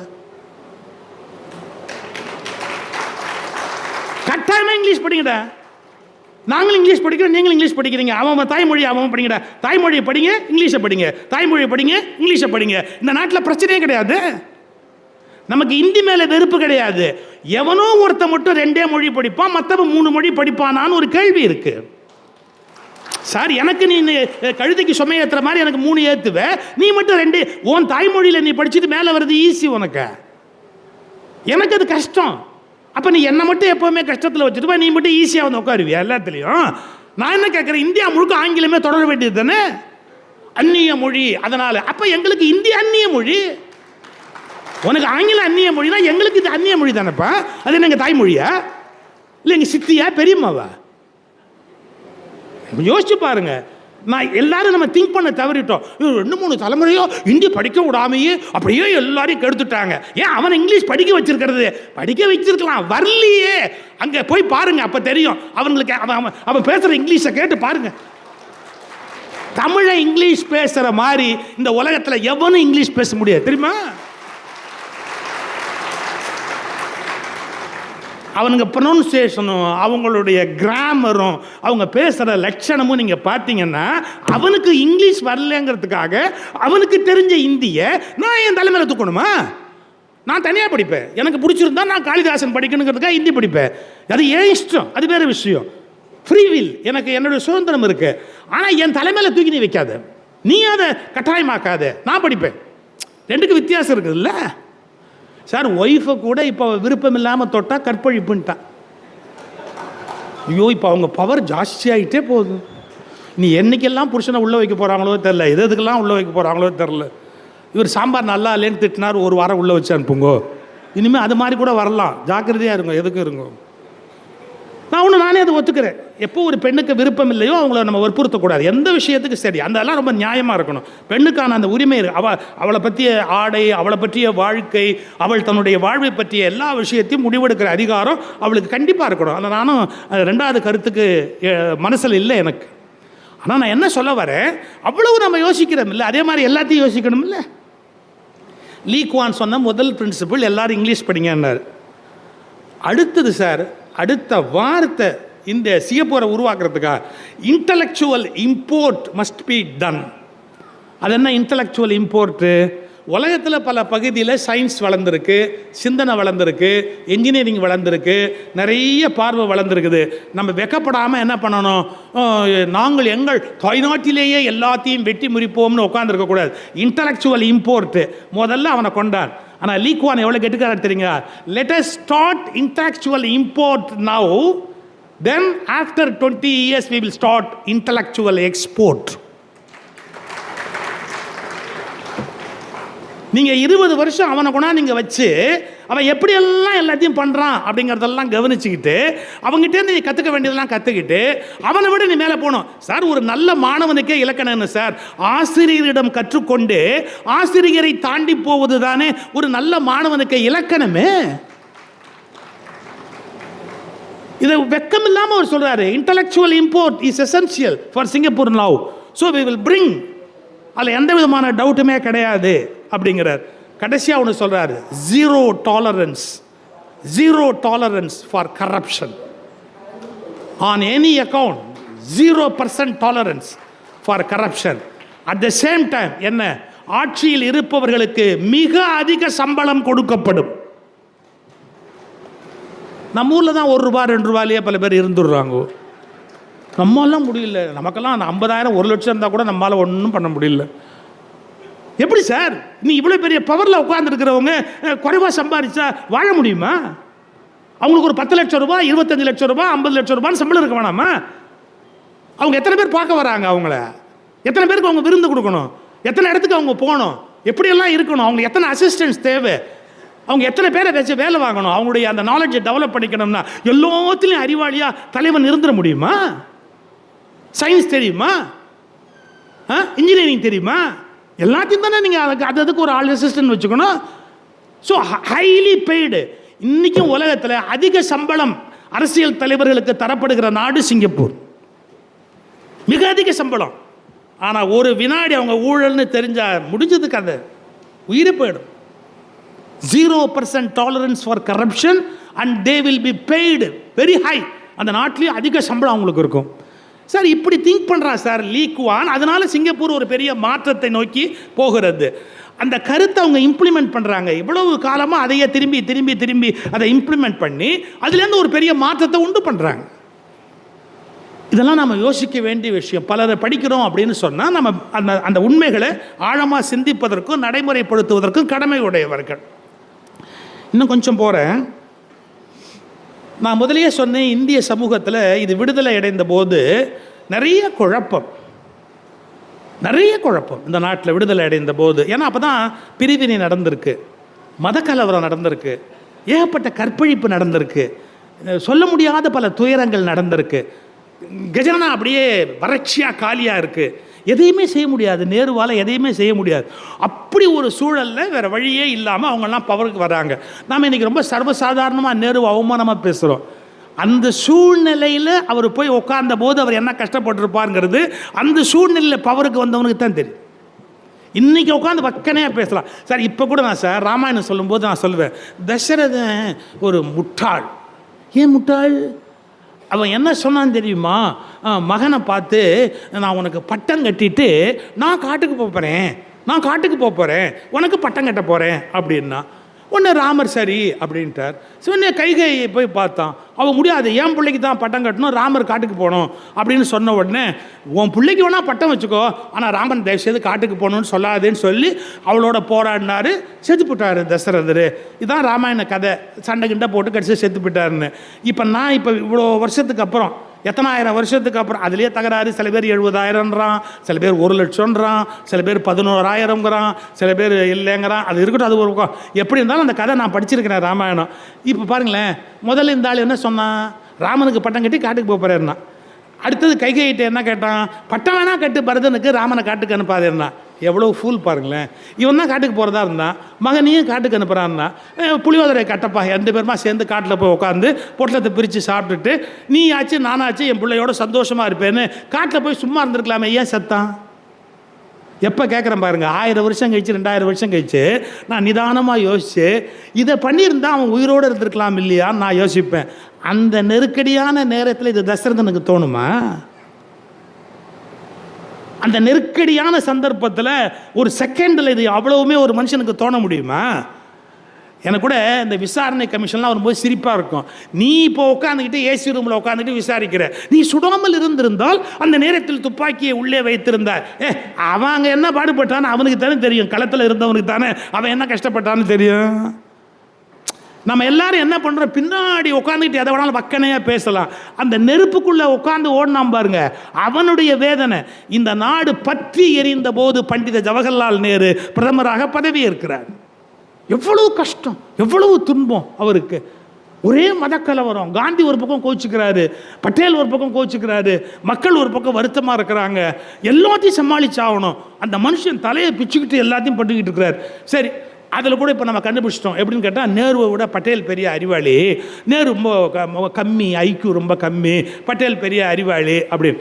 கட்டாயமாக இங்கிலீஷ் படிங்கடா. நாங்களும் இங்கிலீஷ் படிக்கிறோம், நீங்களும் இங்கிலீஷ் படிக்கிறீங்க. அவன் தாய்மொழி அவன் படிங்கடா. தாய்மொழியை படிங்க, இங்கிலீஷை படிங்க. தாய்மொழியை படிங்க, இங்கிலீஷை படிங்க. இந்த நாட்டில் பிரச்சனையே கிடையாது. நமக்கு இந்தி மேலே வெறுப்பு கிடையாது. எவனோ ஒருத்த மட்டும் 2 மொழி படிப்பான், மற்றவன் 3 மொழி படிப்பானான்னு ஒரு கேள்வி இருக்கு. சார், எனக்கு நீ கழுதைக்கு சுமையேற்றுற மாதிரி எனக்கு 3 ஏற்றுவ, நீ மட்டும் 2. உன் தாய்மொழியில் நீ படிச்சுட்டு மேலே வர்றது ஈஸி உனக்கு, எனக்கு அது கஷ்டம். அப்போ நீ என்னை மட்டும் எப்போவுமே கஷ்டத்தில் வச்சுட்டு நீ மட்டும் ஈஸியாக வந்து உட்காருவியா எல்லாத்துலேயும்? நான் என்ன கேட்குறேன், இந்தியா முழுக்க ஆங்கிலமே தொடர வேண்டியது தானே, அந்நிய மொழி. அதனால் அப்போ எங்களுக்கு இந்தி அந்நிய மொழி, உனக்கு ஆங்கிலம் அந்நிய மொழினா எங்களுக்கு இது அந்நிய மொழி தானேப்பா. அது என்ன எங்கள் தாய்மொழியா, இல்லை எங்கள் சித்தியா பெரியம்மாவா? யோசிச்சு பாருங்க. நான் எல்லாரும் நம்ம திங்க் பண்ண தவறிட்டோம். 2-3 தலைமுறையோ இந்தி படிக்க விடாமையே அப்படியே எல்லாரையும் கெடுத்துட்டாங்க. ஏன் அவன் இங்கிலீஷ் படிக்க வச்சிருக்கிறது? படிக்க வச்சிருக்கலாம், வரலையே. அங்கே போய் பாருங்க, அப்போ தெரியும் அவங்களுக்கு. அவன் பேசுகிற இங்கிலீஷை கேட்டு பாருங்க. தமிழை இங்கிலீஷ் பேசுகிற மாதிரி இந்த உலகத்தில் எவனும் இங்கிலீஷ் பேச முடியாது, தெரியுமா? அவனுங்க ப்ரொனன்சியேஷனும் அவங்களுடைய கிராமரும் அவங்க பேசுகிற லட்சணமும் நீங்கள் பார்த்தீங்கன்னா, அவனுக்கு இங்கிலீஷ் வரலங்கிறதுக்காக அவனுக்கு தெரிஞ்ச இந்தியை நான் என் தலைமையில் தூக்கணுமா? நான் தனியாக படிப்பேன். எனக்கு பிடிச்சிருந்தா நான் காளிதாசன் படிக்கணுங்கிறதுக்காக ஹிந்தி படிப்பேன். அது ஏன் இஷ்டம், அது வேறு விஷயம். ஃப்ரீவில், எனக்கு என்னுடைய சுதந்திரம் இருக்குது. ஆனால் என் தலைமையில் தூக்கி நீ வைக்காத, நீ அதை கட்டாயமாக்காத, நான் படிப்பேன். 2க்கு வித்தியாசம் இருக்குதுல்ல சார். ஒய்ஃபை கூட இப்போ விருப்பம் இல்லாமல் தொட்டால் கற்பழிப்புன்ட்டான். ஐயோ, இப்போ அவங்க பவர் ஜாஸ்தியாகிட்டே போகுது. நீ என்னைக்கெல்லாம் புருஷனை உள்ளே வைக்க போகிறாங்களோ தெரில, எதுக்கெல்லாம் உள்ளே வைக்க போகிறாங்களோ தெரில. இவர் சாம்பார் நல்லா இல்லைன்னு திட்டினார், 1 வாரம் உள்ளே வச்சு அனுப்புங்கோ. இனிமேல் அது மாதிரி கூட வரலாம், ஜாக்கிரதையாக இருங்க, எதுக்கு இருங்க. நானே அதை ஒத்துக்கிறேன். எப்போ ஒரு பெண்ணுக்கு விருப்பம் இல்லையோ அவங்கள நம்ம வற்புறுத்தக்கூடாது, எந்த விஷயத்துக்கு சரி. அதெல்லாம் ரொம்ப நியாயமாக இருக்கணும். பெண்ணுக்கான அந்த உரிமை அவளை பற்றிய ஆடை, அவளை பற்றிய வாழ்க்கை, அவள் தன்னுடைய வாழ்வை பற்றிய எல்லா விஷயத்தையும் முடிவெடுக்கிற அதிகாரம் அவளுக்கு கண்டிப்பாக இருக்கணும். அதை நானும் ரெண்டாவது கருத்துக்கு மனசில் இல்லை எனக்கு. ஆனால் நான் என்ன சொல்ல வரேன், அவ்வளவு நம்ம யோசிக்கிறோம் இல்லை, அதே மாதிரி எல்லாத்தையும் யோசிக்கணும் இல்லை. லீ குவான் சொன்ன முதல் பிரின்சிபிள் எல்லாரும் இங்கிலீஷ் படிங்கன்னாரு. அடுத்தது சார், அடுத்த வார்த்தை இந்த சிங்கப்பூரை உருவாக்குறதுக்காக intellectual import must be done. அது என்ன இன்டலெக்சுவல் இம்போர்ட்டு? உலகத்தில் பல பகுதியில் சயின்ஸ் வளர்ந்துருக்கு, சிந்தனை வளர்ந்துருக்கு, என்ஜினியரிங் வளர்ந்துருக்கு, நிறைய பார்வை வளர்ந்துருக்குது. நம்ம வெக்கப்படாமல் என்ன பண்ணணும், நாங்கள் எங்கள் தாய்நாட்டிலேயே எல்லாத்தையும் வெட்டி முறிப்போம்னு உட்காந்துருக்கக்கூடாது. இன்டலெக்சுவல் இம்போர்ட்டு முதல்ல அவனை கொண்டான். ஆனால் லீ குவான் எவ்வளோ கெட்டுக்காரர் தெரியுங்க, let us start intellectual import now, then after 20 years we will start intellectual export. நீங்கள் 20 வருஷம் அவனை கொண்டா நீங்கள் வச்சு அவன் எப்படியெல்லாம் எல்லாத்தையும் பண்ணுறான் அப்படிங்கிறதெல்லாம் கவனிச்சுக்கிட்டு அவங்ககிட்டேருந்து நீ கற்றுக்க வேண்டியதெல்லாம் கற்றுக்கிட்டு அவனை விட நீ மேலே போகணும். சார், ஒரு நல்ல மாணவனுக்கே இலக்கணம் என்ன சார்? ஆசிரியரிடம் கற்றுக்கொண்டு ஆசிரியரை தாண்டி போவது தானே ஒரு நல்ல மாணவனுக்கு இலக்கணமே. இதை வெக்கம் இல்லாமல் அவர் சொல்கிறாரு, intellectual import is essential for Singapore now, so we will bring. அதில் எந்த விதமான டவுட்டுமே கிடையாது அப்படிங்கிறார். கடைசியாக ஒன்று சொல்கிறாரு, zero tolerance for corruption on any account, 0% tolerance for corruption. At the same time என்ன, ஆட்சியில் இருப்பவர்களுக்கு மிக அதிக சம்பளம் கொடுக்கப்படும். நம்ம ஊரில் தான் ₹1 ₹2 பல பேர் இருந்துடுறாங்க. நம்மளாம் முடியல, நமக்கெல்லாம் 50,000 1,00,000 இருந்தால் கூட நம்மளால் ஒன்றும் பண்ண முடியல. எப்படி சார், நீ இவ்வளோ பெரிய பவரில் உட்காந்துருக்கிறவங்க குறைவாக சம்பாதிச்சா வாழ முடியுமா? அவங்களுக்கு ஒரு 10 லட்சம் ரூபாய், 25 லட்சம் ரூபாய், 50 லட்சம் ரூபான்னு சம்பளம் இருக்க வேணாமா? அவங்க எத்தனை பேர் பார்க்க வராங்க, அவங்கள எத்தனை பேருக்கு அவங்க விருந்து கொடுக்கணும், எத்தனை இடத்துக்கு அவங்க போகணும், எப்படியெல்லாம் இருக்கணும், அவங்களுக்கு எத்தனை அசிஸ்டன்ஸ் தேவை, அவங்க எத்தனை பேரை வச்சு வேலை வாங்கணும், அவங்களுடைய அந்த நாலேஜை டெவலப் பண்ணிக்கணும்னா எல்லாத்துலேயும் அறிவாளியாக தலைவன் இருந்துட முடியுமா? சயின்ஸ் தெரியுமா, இன்ஜினியரிங் தெரியுமா, எல்லாத்தையும் தானே நீங்கள் அதுக்கு ஒரு ஆள் அசிஸ்டன்ட் வச்சுக்கணும். So highly paid. இன்றைக்கும் உலகத்தில் அதிக சம்பளம் அரசியல் தலைவர்களுக்கு தரப்படுகிற நாடு சிங்கப்பூர். மிக அதிக சம்பளம். ஆனால் ஒரு வினாடி அவங்க ஊழல்னு தெரிஞ்சால் முடிஞ்சதுக்கு அந்த உயிரை போயிடும். 0% tolerance for corruption and they will be paid very high. அந்த நாட்டிலேயே அதிக சம்பளம் அவங்களுக்கு இருக்கும். சார், இப்படி திங்க் பண்ணுறான் சார் லீ குவான். அதனால சிங்கப்பூர் ஒரு பெரிய மாற்றத்தை நோக்கி போகிறது. அந்த கருத்தை அவங்க இம்ப்ளிமெண்ட் பண்ணுறாங்க. இவ்வளவு காலமாக அதையே திரும்பி திரும்பி திரும்பி அதை இம்ப்ளிமெண்ட் பண்ணி அதுலேருந்து ஒரு பெரிய மாற்றத்தை உண்டு பண்ணுறாங்க. இதெல்லாம் நம்ம யோசிக்க வேண்டிய விஷயம். பலரை படிக்கிறோம் அப்படின்னு சொன்னால் நம்ம அந்த உண்மைகளை ஆழமாக சிந்திப்பதற்கும் நடைமுறைப்படுத்துவதற்கும் கடமை உடையவர்கள். இன்னும் கொஞ்சம் போகிறேன். நான் முதலியே சொன்னேன், இந்திய சமூகத்தில் இது விடுதலை அடைந்த போது நிறைய குழப்பம் இந்த நாட்டில் விடுதலை அடைந்த போது. ஏன்னா அப்போ தான் பிரிவினை நடந்திருக்கு, மத கலவரம் நடந்திருக்கு, ஏகப்பட்ட கற்பழிப்பு நடந்திருக்கு, சொல்ல முடியாத பல துயரங்கள் நடந்திருக்கு. கஜானா அப்படியே வறட்சியாக காலியாக இருக்குது, எதையுமே செய்ய முடியாது, நேருவால் எதையுமே செய்ய முடியாது. அப்படி ஒரு சூழலில் வேறு வழியே இல்லாமல் அவங்கெல்லாம் பவருக்கு வராங்க. நாம் இன்றைக்கி ரொம்ப சர்வசாதாரணமாக நேரு அவமானமாக பேசுகிறோம். அந்த சூழ்நிலையில் அவர் போய் உட்கார்ந்த போது அவர் என்ன கஷ்டப்பட்டுருப்பாருங்கிறது அந்த சூழ்நிலையில் பவருக்கு வந்தவனுக்கு தான் தெரியும். இன்றைக்கி உட்காந்து வக்கனையாக பேசலாம் சார். இப்போ கூட நான் சார் ராமாயணம் சொல்லும்போது நான் சொல்லுவேன், தசரதன் ஒரு முட்டாள். ஏன் முட்டாள்? அவன் என்ன சொன்னான்னு தெரியுமா? மகனை பார்த்து, நான் உனக்கு பட்டம் கட்டிட்டு நான் காட்டுக்கு போகிறேன், உனக்கு பட்டம் கட்ட போகிறேன் அப்படின்னா. உடனே ராமர் சரி அப்படின்ட்டார். சொன்ன கைகை போய் பார்த்தான், அவன் முடியாது, என் பிள்ளைக்கு தான் பட்டம் கட்டணும், ராமர் காட்டுக்கு போகணும் அப்படின்னு சொன்ன உடனே, உன் பிள்ளைக்கு வேணால் பட்டம் வச்சுக்கோ, ஆனால் ராமன் தயவுசெய்து காட்டுக்கு போகணுன்னு சொல்லாதுன்னு சொல்லி அவளோட போராடினார். செத்து போட்டார் தசரதர். இதுதான் ராமாயண கதை. சண்டை கிண்டை போட்டு கடைசி செத்து போயிட்டாருன்னு. இப்போ இவ்வளோ வருஷத்துக்கு அப்புறம், எத்தனாயிரம் வருஷத்துக்கு அப்புறம் அதுலேயே தகராறு. சில பேர் 70,000ன்றான், சில பேர் 1,00,000ன்றான், சில பேர் 11,000ங்கிறான், சில பேர் இல்லைங்கிறான். அது இருக்கட்டும், அது ஒரு எப்படி இருந்தாலும் அந்த கதை நான் படிச்சிருக்கிறேன் ராமாயணம். இப்போ பாருங்களேன், முதல்ல இந்த ஆள் என்ன சொன்னான்? ராமனுக்கு பட்டம் கட்டி காட்டுக்கு போகிறாருன்னா. அடுத்தது கைகையிட்ட என்ன கேட்டான், பட்டம் வேணா கட்டு பரதனுக்கு, ராமனை காட்டுக்கு அனுப்பாதேன்னா. எவ்வளோ ஃபூல் பாருங்களேன். இவன் தான் காட்டுக்கு போகிறதா இருந்தான், மகனையும் காட்டுக்கு அனுப்புகிறான்னா. புளியோதரை கட்டப்பா 2 பேருமா சேர்ந்து காட்டில் போய் உட்காந்து பொட்டலத்தை பிரித்து சாப்பிட்டுட்டு நீ ஆச்சு நானாச்சு என் பிள்ளையோட சந்தோஷமாக இருப்பேன்னு காட்டில் போய் சும்மா இருந்திருக்கலாமே, ஏன் செத்தான்? எப்போ கேட்குறேன் பாருங்கள், 1000 வருஷம் கழிச்சு 2000 வருஷம் கழிச்சு நான் நிதானமாக யோசித்து இதை பண்ணியிருந்தால் அவன் உயிரோடு இருந்திருக்கலாம் இல்லையான்னு நான் யோசிப்பேன். அந்த நெருக்கடியான நேரத்தில் இது தசரதனுக்கு தோணுமா? அந்த நெருக்கடியான சந்தர்ப்பத்தில் ஒரு செகண்டில் இது அவ்வளவுமே ஒரு மனுஷனுக்கு தோண முடியுமா? எனக்கு கூட இந்த விசாரணை கமிஷன்லாம் வரும்போது சிரிப்பாக இருக்கும். நீ இப்போ உட்காந்துக்கிட்டு ஏசி ரூமில் உட்காந்துட்டு விசாரிக்கிற, நீ சுடாமல் இருந்திருந்தால் அந்த நேரத்தில் துப்பாக்கியை உள்ளே வைத்திருந்தார், அவங்க என்ன பாடுபட்டான்னு அவனுக்கு தானே தெரியும், களத்தில் இருந்தவனுக்கு தானே அவன் என்ன கஷ்டப்பட்டான்னு தெரியும். நம்ம எல்லாரும் என்ன பண்ணுறோம், பின்னாடி உட்காந்துக்கிட்டு எதை வேணாலும் வக்கனையாக பேசலாம். அந்த நெருப்புக்குள்ளே உட்காந்து ஓடினான் பாருங்க, அவனுடைய வேதனை. இந்த நாடு பற்றி எரிந்த போது பண்டித ஜவஹர்லால் நேரு பிரதமராக பதவி ஏற்கிறார். எவ்வளவு கஷ்டம், எவ்வளவு துன்பம் அவருக்கு. ஒரே மதக்கலவரம். காந்தி ஒரு பக்கம் கோச்சிக்கிறாரு, பட்டேல் ஒரு பக்கம் கோச்சிக்கிறாரு, மக்கள் ஒரு பக்கம் வருத்தமாக இருக்கிறாங்க. எல்லாத்தையும் சமாளிச்சாகணும். அந்த மனுஷன் தலையை பிச்சுக்கிட்டு எல்லாத்தையும் பட்டுக்கிட்டு இருக்கிறார். சரி, அதில் கூட இப்போ நம்ம கண்டுபிடிச்சிட்டோம். எப்படின்னு கேட்டால், நேருவை விட பட்டேல் பெரிய அறிவாளி, நேரு ரொம்ப கம்மி, ஐக்கியூ ரொம்ப கம்மி, பட்டேல் பெரிய அறிவாளி அப்படின்னு.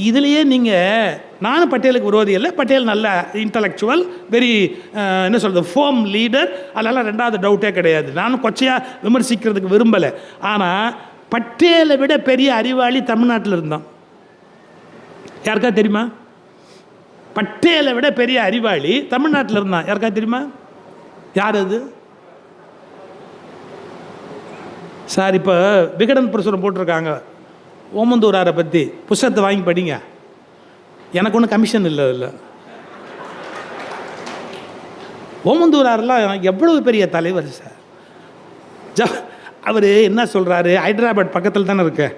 இதுலேயே நீங்கள், நானும் பட்டேலுக்கு விரோதி இல்லை, பட்டேல் நல்ல இன்டலெக்சுவல், வெரி என்ன சொல்கிறது, ஃபோம் லீடர், அதெல்லாம் 2வது டவுட்டே கிடையாது. நானும் கொச்சையாக விமர்சிக்கிறதுக்கு விரும்பலை. ஆனால் பட்டேலை விட பெரிய அறிவாளி தமிழ்நாட்டில் இருந்தான். யாருக்கா தெரியுமா? பட்டேலை விட பெரிய அறிவாளி தமிழ்நாட்டில் இருந்தான். யாருக்கா தெரியுமா? யார் அது சார்? இப்போ விகடன் பிரசுரம் போட்டிருக்காங்க ஓமந்தூராரை பற்றி, புத்தகத்தை வாங்கி படிங்க. எனக்கு ஒன்றும் கமிஷன் இல்லை இல்லை. ஓமந்தூராரெலாம் எவ்வளவு பெரிய தலைவர் சார். அவர் என்ன சொல்கிறாரு, ஹைதராபாத் பக்கத்தில் தானே இருக்கு,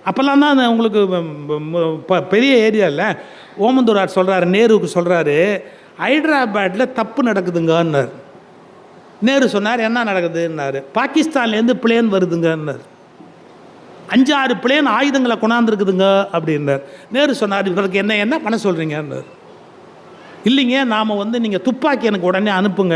அப்போல்லாம் தான் உங்களுக்கு பெரிய ஏரியா இல்லை. ஓமந்தூரார் சொல்கிறாரு, நேருவுக்கு சொல்கிறாரு, ஹைதராபாத்தில் தப்பு நடக்குதுங்கன்னார். நேரு சொன்னார், என்ன நடக்குதுன்னாரு. பாகிஸ்தான்லேருந்து பிளேன் வருதுங்கன்னார். 5-6 பிளேன் ஆயுதங்களை கொண்டாந்துருக்குதுங்க அப்படின்னார். நேரு சொன்னார், இவருக்கு என்ன பண்ண சொல்கிறீங்கன்னார். இல்லைங்க, நாம் நீங்கள் துப்பாக்கி எனக்கு உடனே அனுப்புங்க,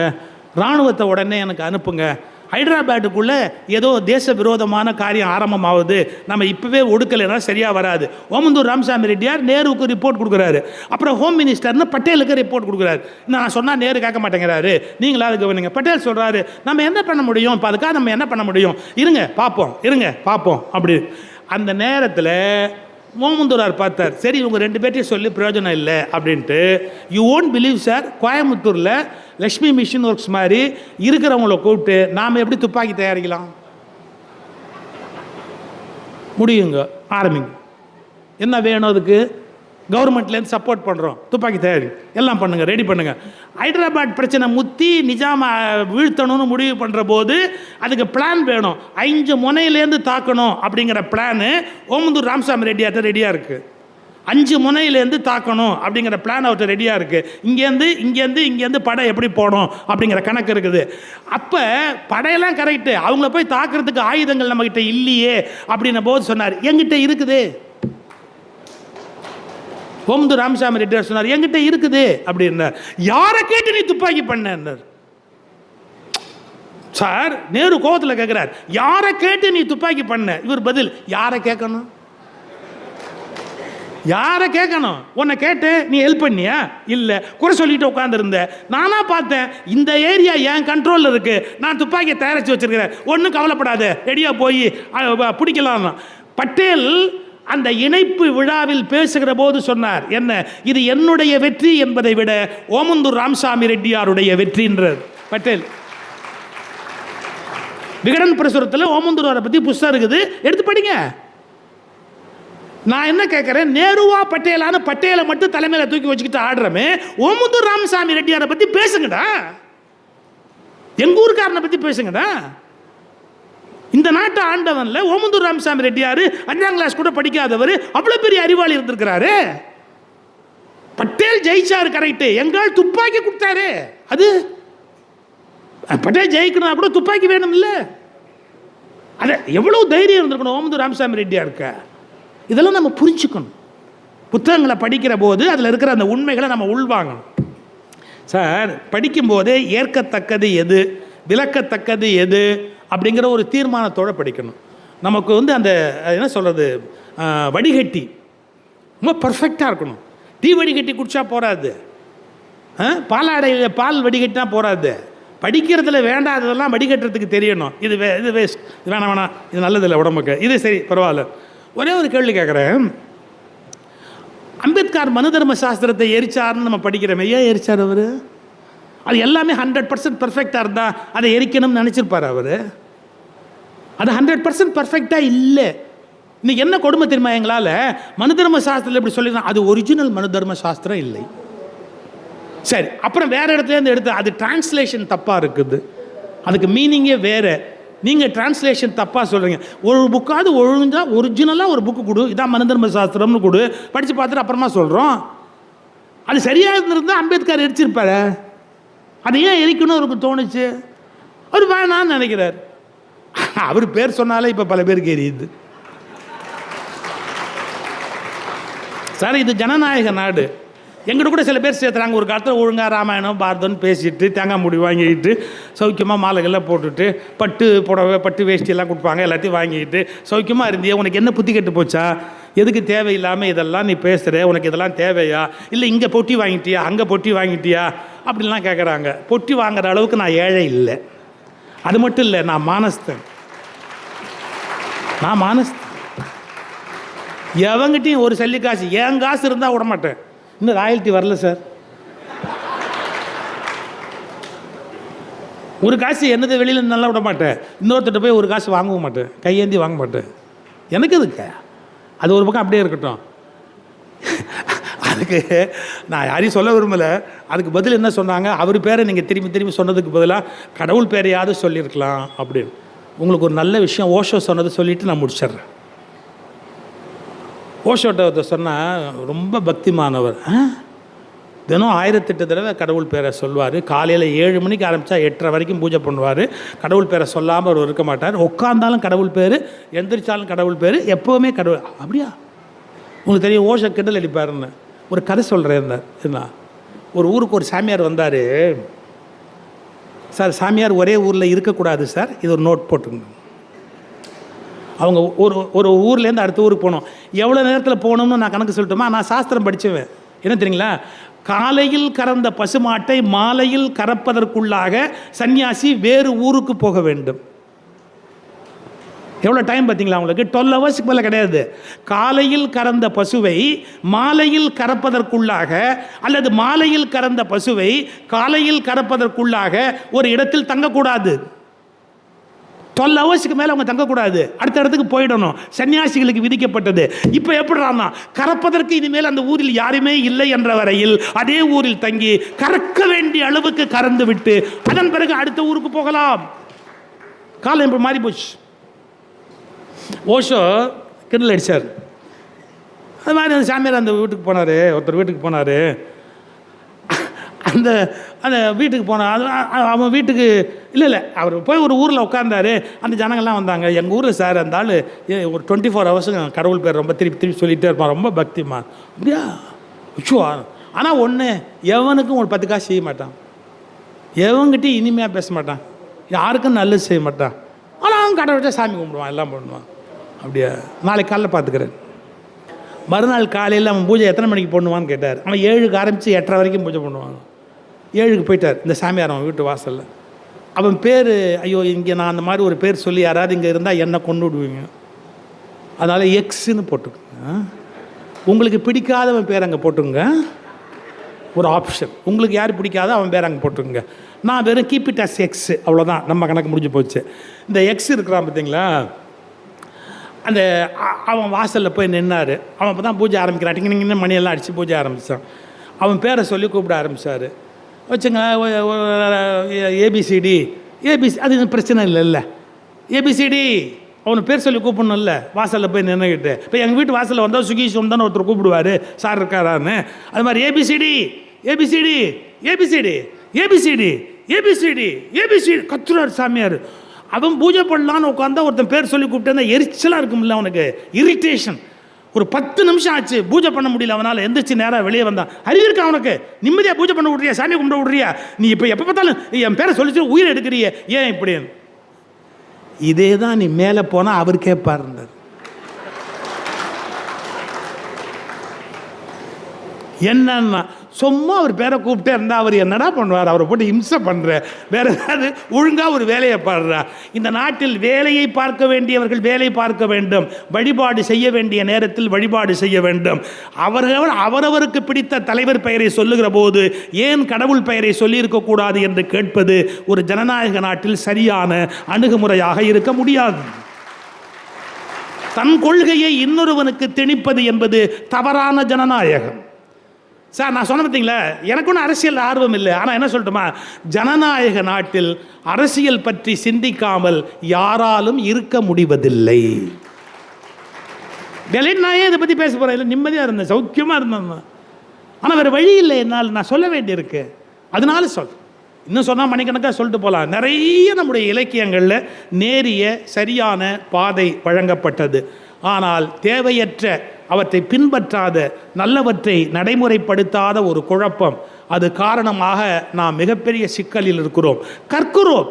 இராணுவத்தை உடனே எனக்கு அனுப்புங்க. ஹைதராபாத்துக்குள்ளே ஏதோ தேச விரோதமான காரியம் ஆரம்பமாகுது, நம்ம இப்போவே ஒடுக்கலைன்னா சரியாக வராது. ஓமந்தூர் ராமசாமி ரெட்டியார் நேருவுக்கு ரிப்போர்ட் கொடுக்குறாரு. அப்புறம் ஹோம் மினிஸ்டர்னு பட்டேலுக்கு ரிப்போர்ட் கொடுக்குறாரு. நான் சொன்னால் நேரு கேட்க மாட்டேங்கிறாரு, நீங்களா அதுக்கு கவனிங்க. பட்டேல் சொல்கிறாரு, நம்ம என்ன பண்ண முடியும், இப்போ அதுக்காக நம்ம என்ன பண்ண முடியும், இருங்க பார்ப்போம் அப்படி. அந்த நேரத்தில் ஓமந்தூரார் பார்த்தார், சரி இவங்க 2 பேர்ட்டையும் சொல்லி பிரயோஜனம் இல்லை அப்படின்ட்டு, யூ ஓன்ட் பிலீவ் சார், கோயம்புத்தூரில் லக்ஷ்மி மிஷின் ஒர்க்ஸ் மாதிரி இருக்கிறவங்கள கூப்பிட்டு நாம் எப்படி துப்பாக்கி தயாரிக்கலாம் முடியுங்க, ஆரம்பிங்க. என்ன வேணும் அதுக்கு, கவர்மெண்ட்லேருந்து சப்போர்ட் பண்ணுறோம், துப்பாக்கி தயாரி எல்லாம் பண்ணுங்கள், ரெடி பண்ணுங்கள். ஹைதராபாத் பிரச்சனை முத்தி நிஜாம வீழ்த்தணும்னு முடிவு பண்ணுற போது அதுக்கு பிளான் வேணும். 5 முனையிலேருந்து தாக்கணும் அப்படிங்கிற பிளானு ஓமந்தூர் ராமசாமி ரெட்டியார்ட்ட ரெடியாக இருக்குது. 5 முனையிலேருந்து தாக்கணும் அப்படிங்கிற பிளான் அவர்கிட்ட ரெடியாக இருக்குது. இங்கேருந்து படை எப்படி போகணும் அப்படிங்கிற கணக்கு இருக்குது. அப்போ படையெல்லாம் கரெக்டு, அவங்கள போய் தாக்குறதுக்கு ஆயுதங்கள் நம்மக்கிட்ட இல்லையே அப்படின்ன போது சொன்னார், என்கிட்ட இருக்குது. ஓமந்தூர் ராமசாமி ரெட்டியார் சொன்னார், என்கிட்ட இருக்குது அப்படின்னார். யாரை கேட்டு நீ துப்பாக்கி பண்ண சார்? நேரு கோவத்தில் கேட்கிறார், யாரை கேட்டு நீ துப்பாக்கி பண்ண? இவர் பதில், யாரை கேட்கணும், யாரை கேட்கணும்? உன்னை கேட்டு நீ ஹெல்ப் பண்ணியா? இல்லை, குறை சொல்லிட்டு உட்காந்துருந்த. நானா பார்த்தேன், இந்த ஏரியா என் கண்ட்ரோலில் இருக்கு, நான் துப்பாக்கியை தயாரித்து வச்சிருக்கிறேன், ஒன்றும் கவலைப்படாத, ரெடியாக போய் பிடிக்கலாம். பட்டேல் அந்த இணைப்பு விழாவில் பேசுகிற போது சொன்னார், என்ன, இது என்னுடைய வெற்றி என்பதை விட ஓமந்தூர் ராமசாமி ரெட்டியாருடைய வெற்றின்றார் பட்டேல். விகடன் பிரசுரத்தில் ஓமந்தூராரை பற்றி புத்தகம் இருக்குது, எடுத்து படிங்க. நான் என்ன கேட்குறேன், நேருவா பட்டேலான்னு பட்டேலை மட்டும் தலைமையில் தூக்கி வச்சுக்கிட்டு ஆடுறமே, ஓமந்தூர் ராமசாமி ரெட்டியாரை பற்றி பேசுங்கடா, எங்கள் ஊருக்காரனை பற்றி பேசுங்கடா. இந்த நாட்டை ஆண்டவன்ல ஓமந்தூர் ராமசாமி ரெட்டியார் 5ஆம் கிளாஸ் கூட படிக்காதவர், அவ்வளோ பெரிய அறிவாளி இருந்திருக்கிறாரு. பட்டேல் ஜெயிச்சாரு கரெக்டு, எங்கால் துப்பாக்கி கொடுத்தாரு. அது பட்டேல் ஜெயிக்கணும் கூட துப்பாக்கி வேணும் இல்லை, அதை எவ்வளோ தைரியம் இருந்திருக்கணும் ஓமந்தூர் ராமசாமி ரெட்டியா இருக்க. இதெல்லாம் நம்ம புரிஞ்சுக்கணும். புத்தகங்களை படிக்கிற போது அதில் இருக்கிற அந்த உண்மைகளை நம்ம உள்வாங்கணும். சார், படிக்கும்போதே ஏற்கத்தக்கது எது, விளக்கத்தக்கது எது அப்படிங்கிற ஒரு தீர்மானத்தோடு படிக்கணும். நமக்கு அந்த என்ன சொல்கிறது, வடிகட்டி ரொம்ப பர்ஃபெக்டாக இருக்கணும். டீ வடிகட்டி குடித்தா போகாது, பாலாடையில் பால் வடிகட்டினா போகாது. படிக்கிறதுல வேண்டாததெல்லாம் வடிகட்டுறதுக்கு தெரியணும். இது வேஸ்ட், இது வேணாம், இது நல்லதில்லை உடம்புக்கு, இது சரி பரவாயில்ல. ஒரே ஒரு கேள்வி கேட்குறேன். அம்பேத்கர் மனு தர்ம சாஸ்திரத்தை எரிச்சார்னு நம்ம படிக்கிறோமே, ஏன் எரிச்சார் அவர்? அது எல்லாமே 100% பர்ஃபெக்டாக இருந்தால் அதை எரிக்கணும்னு நினச்சிருப்பார் அவர். அது 100% பர்ஃபெக்டாக இல்லை. இன்னைக்கு என்ன கொடுமை தெரியுமா எங்களால்? மனு தர்ம சாஸ்திரத்தில் எப்படி சொல்லிடுறோம், அது ஒரிஜினல் மனு தர்ம சாஸ்திரம் இல்லை. சரி, அப்புறம் வேறு இடத்துலேருந்து எடுத்து அது டிரான்ஸ்லேஷன் தப்பாக இருக்குது, அதுக்கு மீனிங்கே வேறு. நீங்கள் டிரான்ஸ்லேஷன் தப்பாக சொல்கிறீங்க. ஒரு புக்காவது ஒழுங்காக ஒரிஜினலாக ஒரு புக்கு கொடு, இதான் மனு தர்ம சாஸ்திரம்னு கொடு, படித்து பார்த்துட்டு அப்புறமா சொல்கிறோம். அது சரியாக இருந்திருந்தால் அம்பேத்கர் எரிச்சிருப்பார். அது ஏன் எரிக்கணும் அவருக்கு தோணுச்சு? அவர் வேணான்னு நினைக்கிறார். அவர் பேர் சொன்னாலே இப்போ பல பேருக்கு எரியுது. சார், இது ஜனநாயக நாடு. எங்கிட்ட கூட சில பேர் சேர்த்துறாங்க. ஒரு காலத்தில் ஒழுங்காக ராமாயணம் பாரதம்னு பேசிட்டு தேங்காய் மூடி வாங்கிக்கிட்டு சௌக்கியமாக மாலைகள்லாம் போட்டுட்டு பட்டு புடவை பட்டு வேஷ்டியெல்லாம் கொடுப்பாங்க, எல்லாத்தையும் வாங்கிக்கிட்டு சௌக்கியமாக இருந்தியா? உனக்கு என்ன புத்தி கெட்டு போச்சா? எதுக்கு தேவையில்லாமல் இதெல்லாம் நீ பேசுகிற? உனக்கு இதெல்லாம் தேவையா? இல்லை இங்கே பொட்டி வாங்கிட்டியா, அங்கே பொட்டி வாங்கிட்டியா அப்படின்லாம் கேட்குறாங்க. பொட்டி வாங்குற அளவுக்கு நான் ஏழை இல்லை. அது மட்டும் இல்லை, நான் மானஸ்தன். எவங்கிட்டையும் ஒரு சல்லி காசு, என் காசு இருந்தால் விட மாட்டேன். இன்னும் ராயல்ட்டி வரல சார். ஒரு காசு என்னது வெளியில் நல்லா விட மாட்டேன். இன்னொருத்தட்ட போய் ஒரு காசு வாங்கவும் மாட்டேன், கையேந்தி வாங்க மாட்டேன். எனக்கு எதுக்கு? அது ஒரு பக்கம் அப்படியே இருக்கட்டும். அதுக்கு நான் யாரையும் சொல்ல விரும்பலை. அதுக்கு பதில் என்ன சொன்னாங்க, அவர் பேரை நீங்கள் திரும்பி திரும்பி சொன்னதுக்கு பதிலாக கடவுள் பேரையாவது சொல்லியிருக்கலாம் அப்படின்னு. உங்களுக்கு ஒரு நல்ல விஷயம் ஓஷோ சொன்னதை சொல்லிவிட்டு நான் முடிச்சிட்றேன். ஓஷோட்ட சொன்னால் ரொம்ப பக்திமானவர். தினம் 1008 தடவை கடவுள் பேரை சொல்வார். காலையில் 7 மணிக்கு ஆரம்பித்தா 8:30 வரைக்கும் பூஜை பண்ணுவார். கடவுள் பேரை சொல்லாமல் அவர் இருக்க மாட்டார். உட்காந்தாலும் கடவுள் பேர், எந்திரிச்சாலும் கடவுள் பேர், எப்போவுமே கடவுள். அப்படியா? உங்களுக்கு தெரியும், ஓஷோ கிண்டல் அடிப்பாருன்னு ஒரு கதை சொல்கிறேன். என்ன, ஒரு ஊருக்கு ஒரு சாமியார் வந்தார். சார், சாமியார் ஒரே ஊரில் இருக்கக்கூடாது சார், இது ஒரு நோட் போட்டுங்க. அவங்க ஒரு ஊர்லேருந்து அடுத்த ஊருக்கு போகணும். எவ்வளோ நேரத்தில் போகணும்னு நான் கணக்கு சொல்லட்டுமா? நான் சாஸ்திரம் படிச்சுவேன். என்ன தெரியுங்களா? காலையில் கறந்த பசுமாட்டை மாலையில் கறப்பதற்குள்ளாக சன்னியாசி வேறு ஊருக்கு போக வேண்டும். எவ்வளோ டைம் பார்த்தீங்களா உங்களுக்கு? 12 ஹவர்ஸ்க்கு மேலே கிடையாது. காலையில் கறந்த பசுவை மாலையில் கறப்பதற்குள்ளாக அல்லது மாலையில் கறந்த பசுவை காலையில் கறப்பதற்குள்ளாக ஒரு இடத்தில் தங்கக்கூடாது. 12 ஹவர்ஸ்க்கு மேலே அவங்க தங்கக்கூடாது, அடுத்த இடத்துக்கு போயிடணும். சன்னியாசிகளுக்கு விதிக்கப்பட்டது. இப்போ எப்படிறான்னா, கறப்பதற்கு இனிமேல் அந்த ஊரில் யாருமே இல்லை என்ற வரையில் அதே ஊரில் தங்கி கறக்க வேண்டிய அளவுக்கு கறந்து விட்டு அதன் பிறகு அடுத்த ஊருக்கு போகலாம். காலம் இப்போ மாறி போச்சு. ஓஷோ கிண்டல் அடித்தார். அது மாதிரி அந்த சாமியார் அந்த வீட்டுக்கு போனார். ஒருத்தர் வீட்டுக்கு போனார். அந்த அந்த வீட்டுக்கு போனார். அவன் வீட்டுக்கு இல்லை அவர் போய் ஒரு ஊரில் உட்கார்ந்தார். அந்த ஜனங்கள்லாம் வந்தாங்க. எங்கள் ஊரில் சார் அந்த ஆள் ஒரு 24 ஹவர்ஸுங்க கடவுள் பேர் ரொம்ப திருப்பி சொல்லிகிட்டே இருப்பான், ரொம்ப பக்திமா. அப்படியா? அச்சோ. ஆனால் ஒன்று, எவனுக்கும் ஒரு 10 காசு செய்ய மாட்டான், எவன்கிட்டையும் இனிமையாக பேச மாட்டான், யாருக்கும் நல்லது செய்ய மாட்டான். ஆனால் அவன் கடவுள்கிட்ட சாமி கும்பிடுவான், எல்லாம் பண்ணுவான். அப்படியா? நாளைக்கு காலையில் பார்த்துக்கிறேன். மறுநாள் காலையில் அவன் பூஜை எத்தனை மணிக்கு பண்ணுவான்னு கேட்டார். அவன் 7க்கு ஆரம்பித்து 8:30 வரைக்கும் பூஜை பண்ணுவாங்க. 7க்கு போயிட்டார் இந்த சாமியார் அவன் வீட்டு வாசலில். அவன் பேர், ஐயோ இங்கே நான் அந்த மாதிரி ஒரு பேர் சொல்லி யாராவது இங்கே இருந்தால் என்ன கொண்டு விடுவீங்க, அதனால் எக்ஸ்ன்னு போட்டுக்கோங்க. உங்களுக்கு பிடிக்காதவன் பேர் அங்கே போட்டுங்க, ஒரு ஆப்ஷன். உங்களுக்கு யார் பிடிக்காதோ அவன் பேர் அங்கே போட்டுங்க. நான் வெறும் கீப் இட் அஸ் எக்ஸ், அவ்வளோதான், நம்ம கணக்கு முடிஞ்சு போச்சு. இந்த எக்ஸ் இருக்கிறான் பார்த்தீங்களா, அந்த அவன் வாசலில் போய் நின்னார். அவன் இப்போ தான் பூஜை ஆரம்பிக்கிறான். டிங்கின்னு மணியெல்லாம் அடித்து பூஜை ஆரம்பித்தான். அவன் பேரை சொல்லி கூப்பிட ஆரம்பித்தார். வச்சுங்க ஏபிசிடி, அது பிரச்சனை இல்லைல்ல, ஏபிசிடி அவனுக்கு பேர் சொல்லி கூப்பிடணும்ல. வாசலில் போய் நின்றுக்கிட்டு இப்போ எங்கள் வீட்டு வாசலில் வந்தால் சுகீஷம் தானே ஒருத்தர் கூப்பிடுவார், சார் இருக்காரான்னு. அது மாதிரி A B C D A B C D A B C D A B C D A B C D A B C D கத்துறார் சாமியார். அவன் பூஜை பண்ணலான்னு உட்காந்தா ஒருத்தன் பேர் சொல்லி கூப்பிட்டு எரிச்சலாக இருக்கும்ல அவனுக்கு, இரிட்டேஷன். ஒரு 10 நிமிஷம் ஆச்சு, பூஜை பண்ண முடியல அவனால், எந்திரிச்சு நேராக வெளியே வந்தான். அறிவு இருக்கா அவனுக்கு? நிம்மதியாக பூஜை பண்ண விட்றியா, சாமியை கும்பிட விட்றியா? நீ இப்போ எப்போ பார்த்தாலும் என் பேரை சொல்லிச்சு உயிரை எடுக்கிறிய, ஏன் இப்படி? இதே தான் நீ மேலே போனால் அவர் கேட்பாருந்தார். என்னன்னா சும்மா அவர் பேரை கூப்பிட்டே இருந்தால் அவர் என்னடா பண்ணுவார்? அவரை போட்டு இம்சை பண்ணுற, வேற ஏதாவது ஒழுங்காக ஒரு வேலையை பாடுறா. இந்த நாட்டில் வேலையை பார்க்க வேண்டியவர்கள் வேலை பார்க்க வேண்டும், வழிபாடு செய்ய வேண்டிய நேரத்தில் வழிபாடு செய்ய வேண்டும். அவரவருக்கு பிடித்த தலைவர் பெயரை சொல்லுகிற போது ஏன் கடவுள் பெயரை சொல்லியிருக்கக்கூடாது என்று கேட்பது ஒரு ஜனநாயக நாட்டில் சரியான அணுகுமுறையாக இருக்க முடியாது. தன் கொள்கையை இன்னொருவனுக்கு திணிப்பது என்பது தவறான ஜனநாயகம். சார் நான் சொன்ன பார்த்தீங்களா, எனக்கு ஒன்றும் அரசியல் ஆர்வம் இல்லை, ஆனால் என்ன சொல்லட்டுமா, ஜனநாயக நாட்டில் அரசியல் பற்றி சிந்திக்காமல் யாராலும் இருக்க முடிவதில்லை. நான் ஏன் இதை பற்றி பேச போகிறேன்? இல்லை, நிம்மதியாக இருந்தேன், சௌக்கியமாக இருந்தேன். ஆனால் வேறு வழி இல்லை, என்னால் நான் சொல்ல வேண்டியிருக்கு, அதனால இன்னும் சொன்னால் மணிக்கணக்காக சொல்லிட்டு போகலாம். நிறைய நம்முடைய இலக்கியங்களில் நேரிய சரியான பாதை வழங்கப்பட்டது. ஆனால் தேவையற்ற, அவற்றை பின்பற்றாத, நல்லவற்றை நடைமுறைப்படுத்தாத ஒரு குழப்பம், அது காரணமாக நாம் மிகப்பெரிய சிக்கலில் இருக்கிறோம். கற்கிறோம்,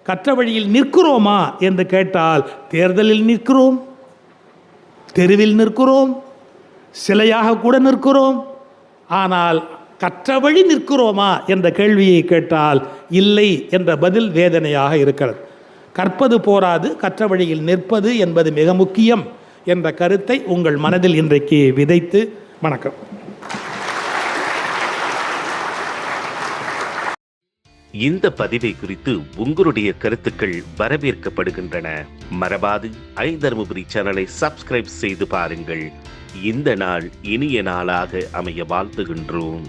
கற்ற வழியில் நிற்கிறோமா என்று கேட்டால் தேர்தலில் நிற்கிறோம், தெருவில் நிற்கிறோம், சிலையாக கூட நிற்கிறோம். ஆனால் கற்ற வழி நிற்கிறோமா என்ற கேள்வியை கேட்டால் இல்லை என்ற பதில் வேதனையாக இருக்கிறது. கற்பது போராது, கற்ற வழியில் நிற்பது என்பது மிக முக்கியம் என்ற கருத்தை உங்கள் மனதில் இன்றைக்கு விதைத்து, வணக்கம்.
இந்த பதிவை குறித்து உங்களுடைய கருத்துக்கள் வரவேற்கப்படுகின்றன. மறவாது ஐதர்மபுரி சேனலை சப்ஸ்கிரைப் செய்து பாருங்கள். இந்த நாள் இனிய நாளாக அமைய வாழ்த்துகின்றோம்.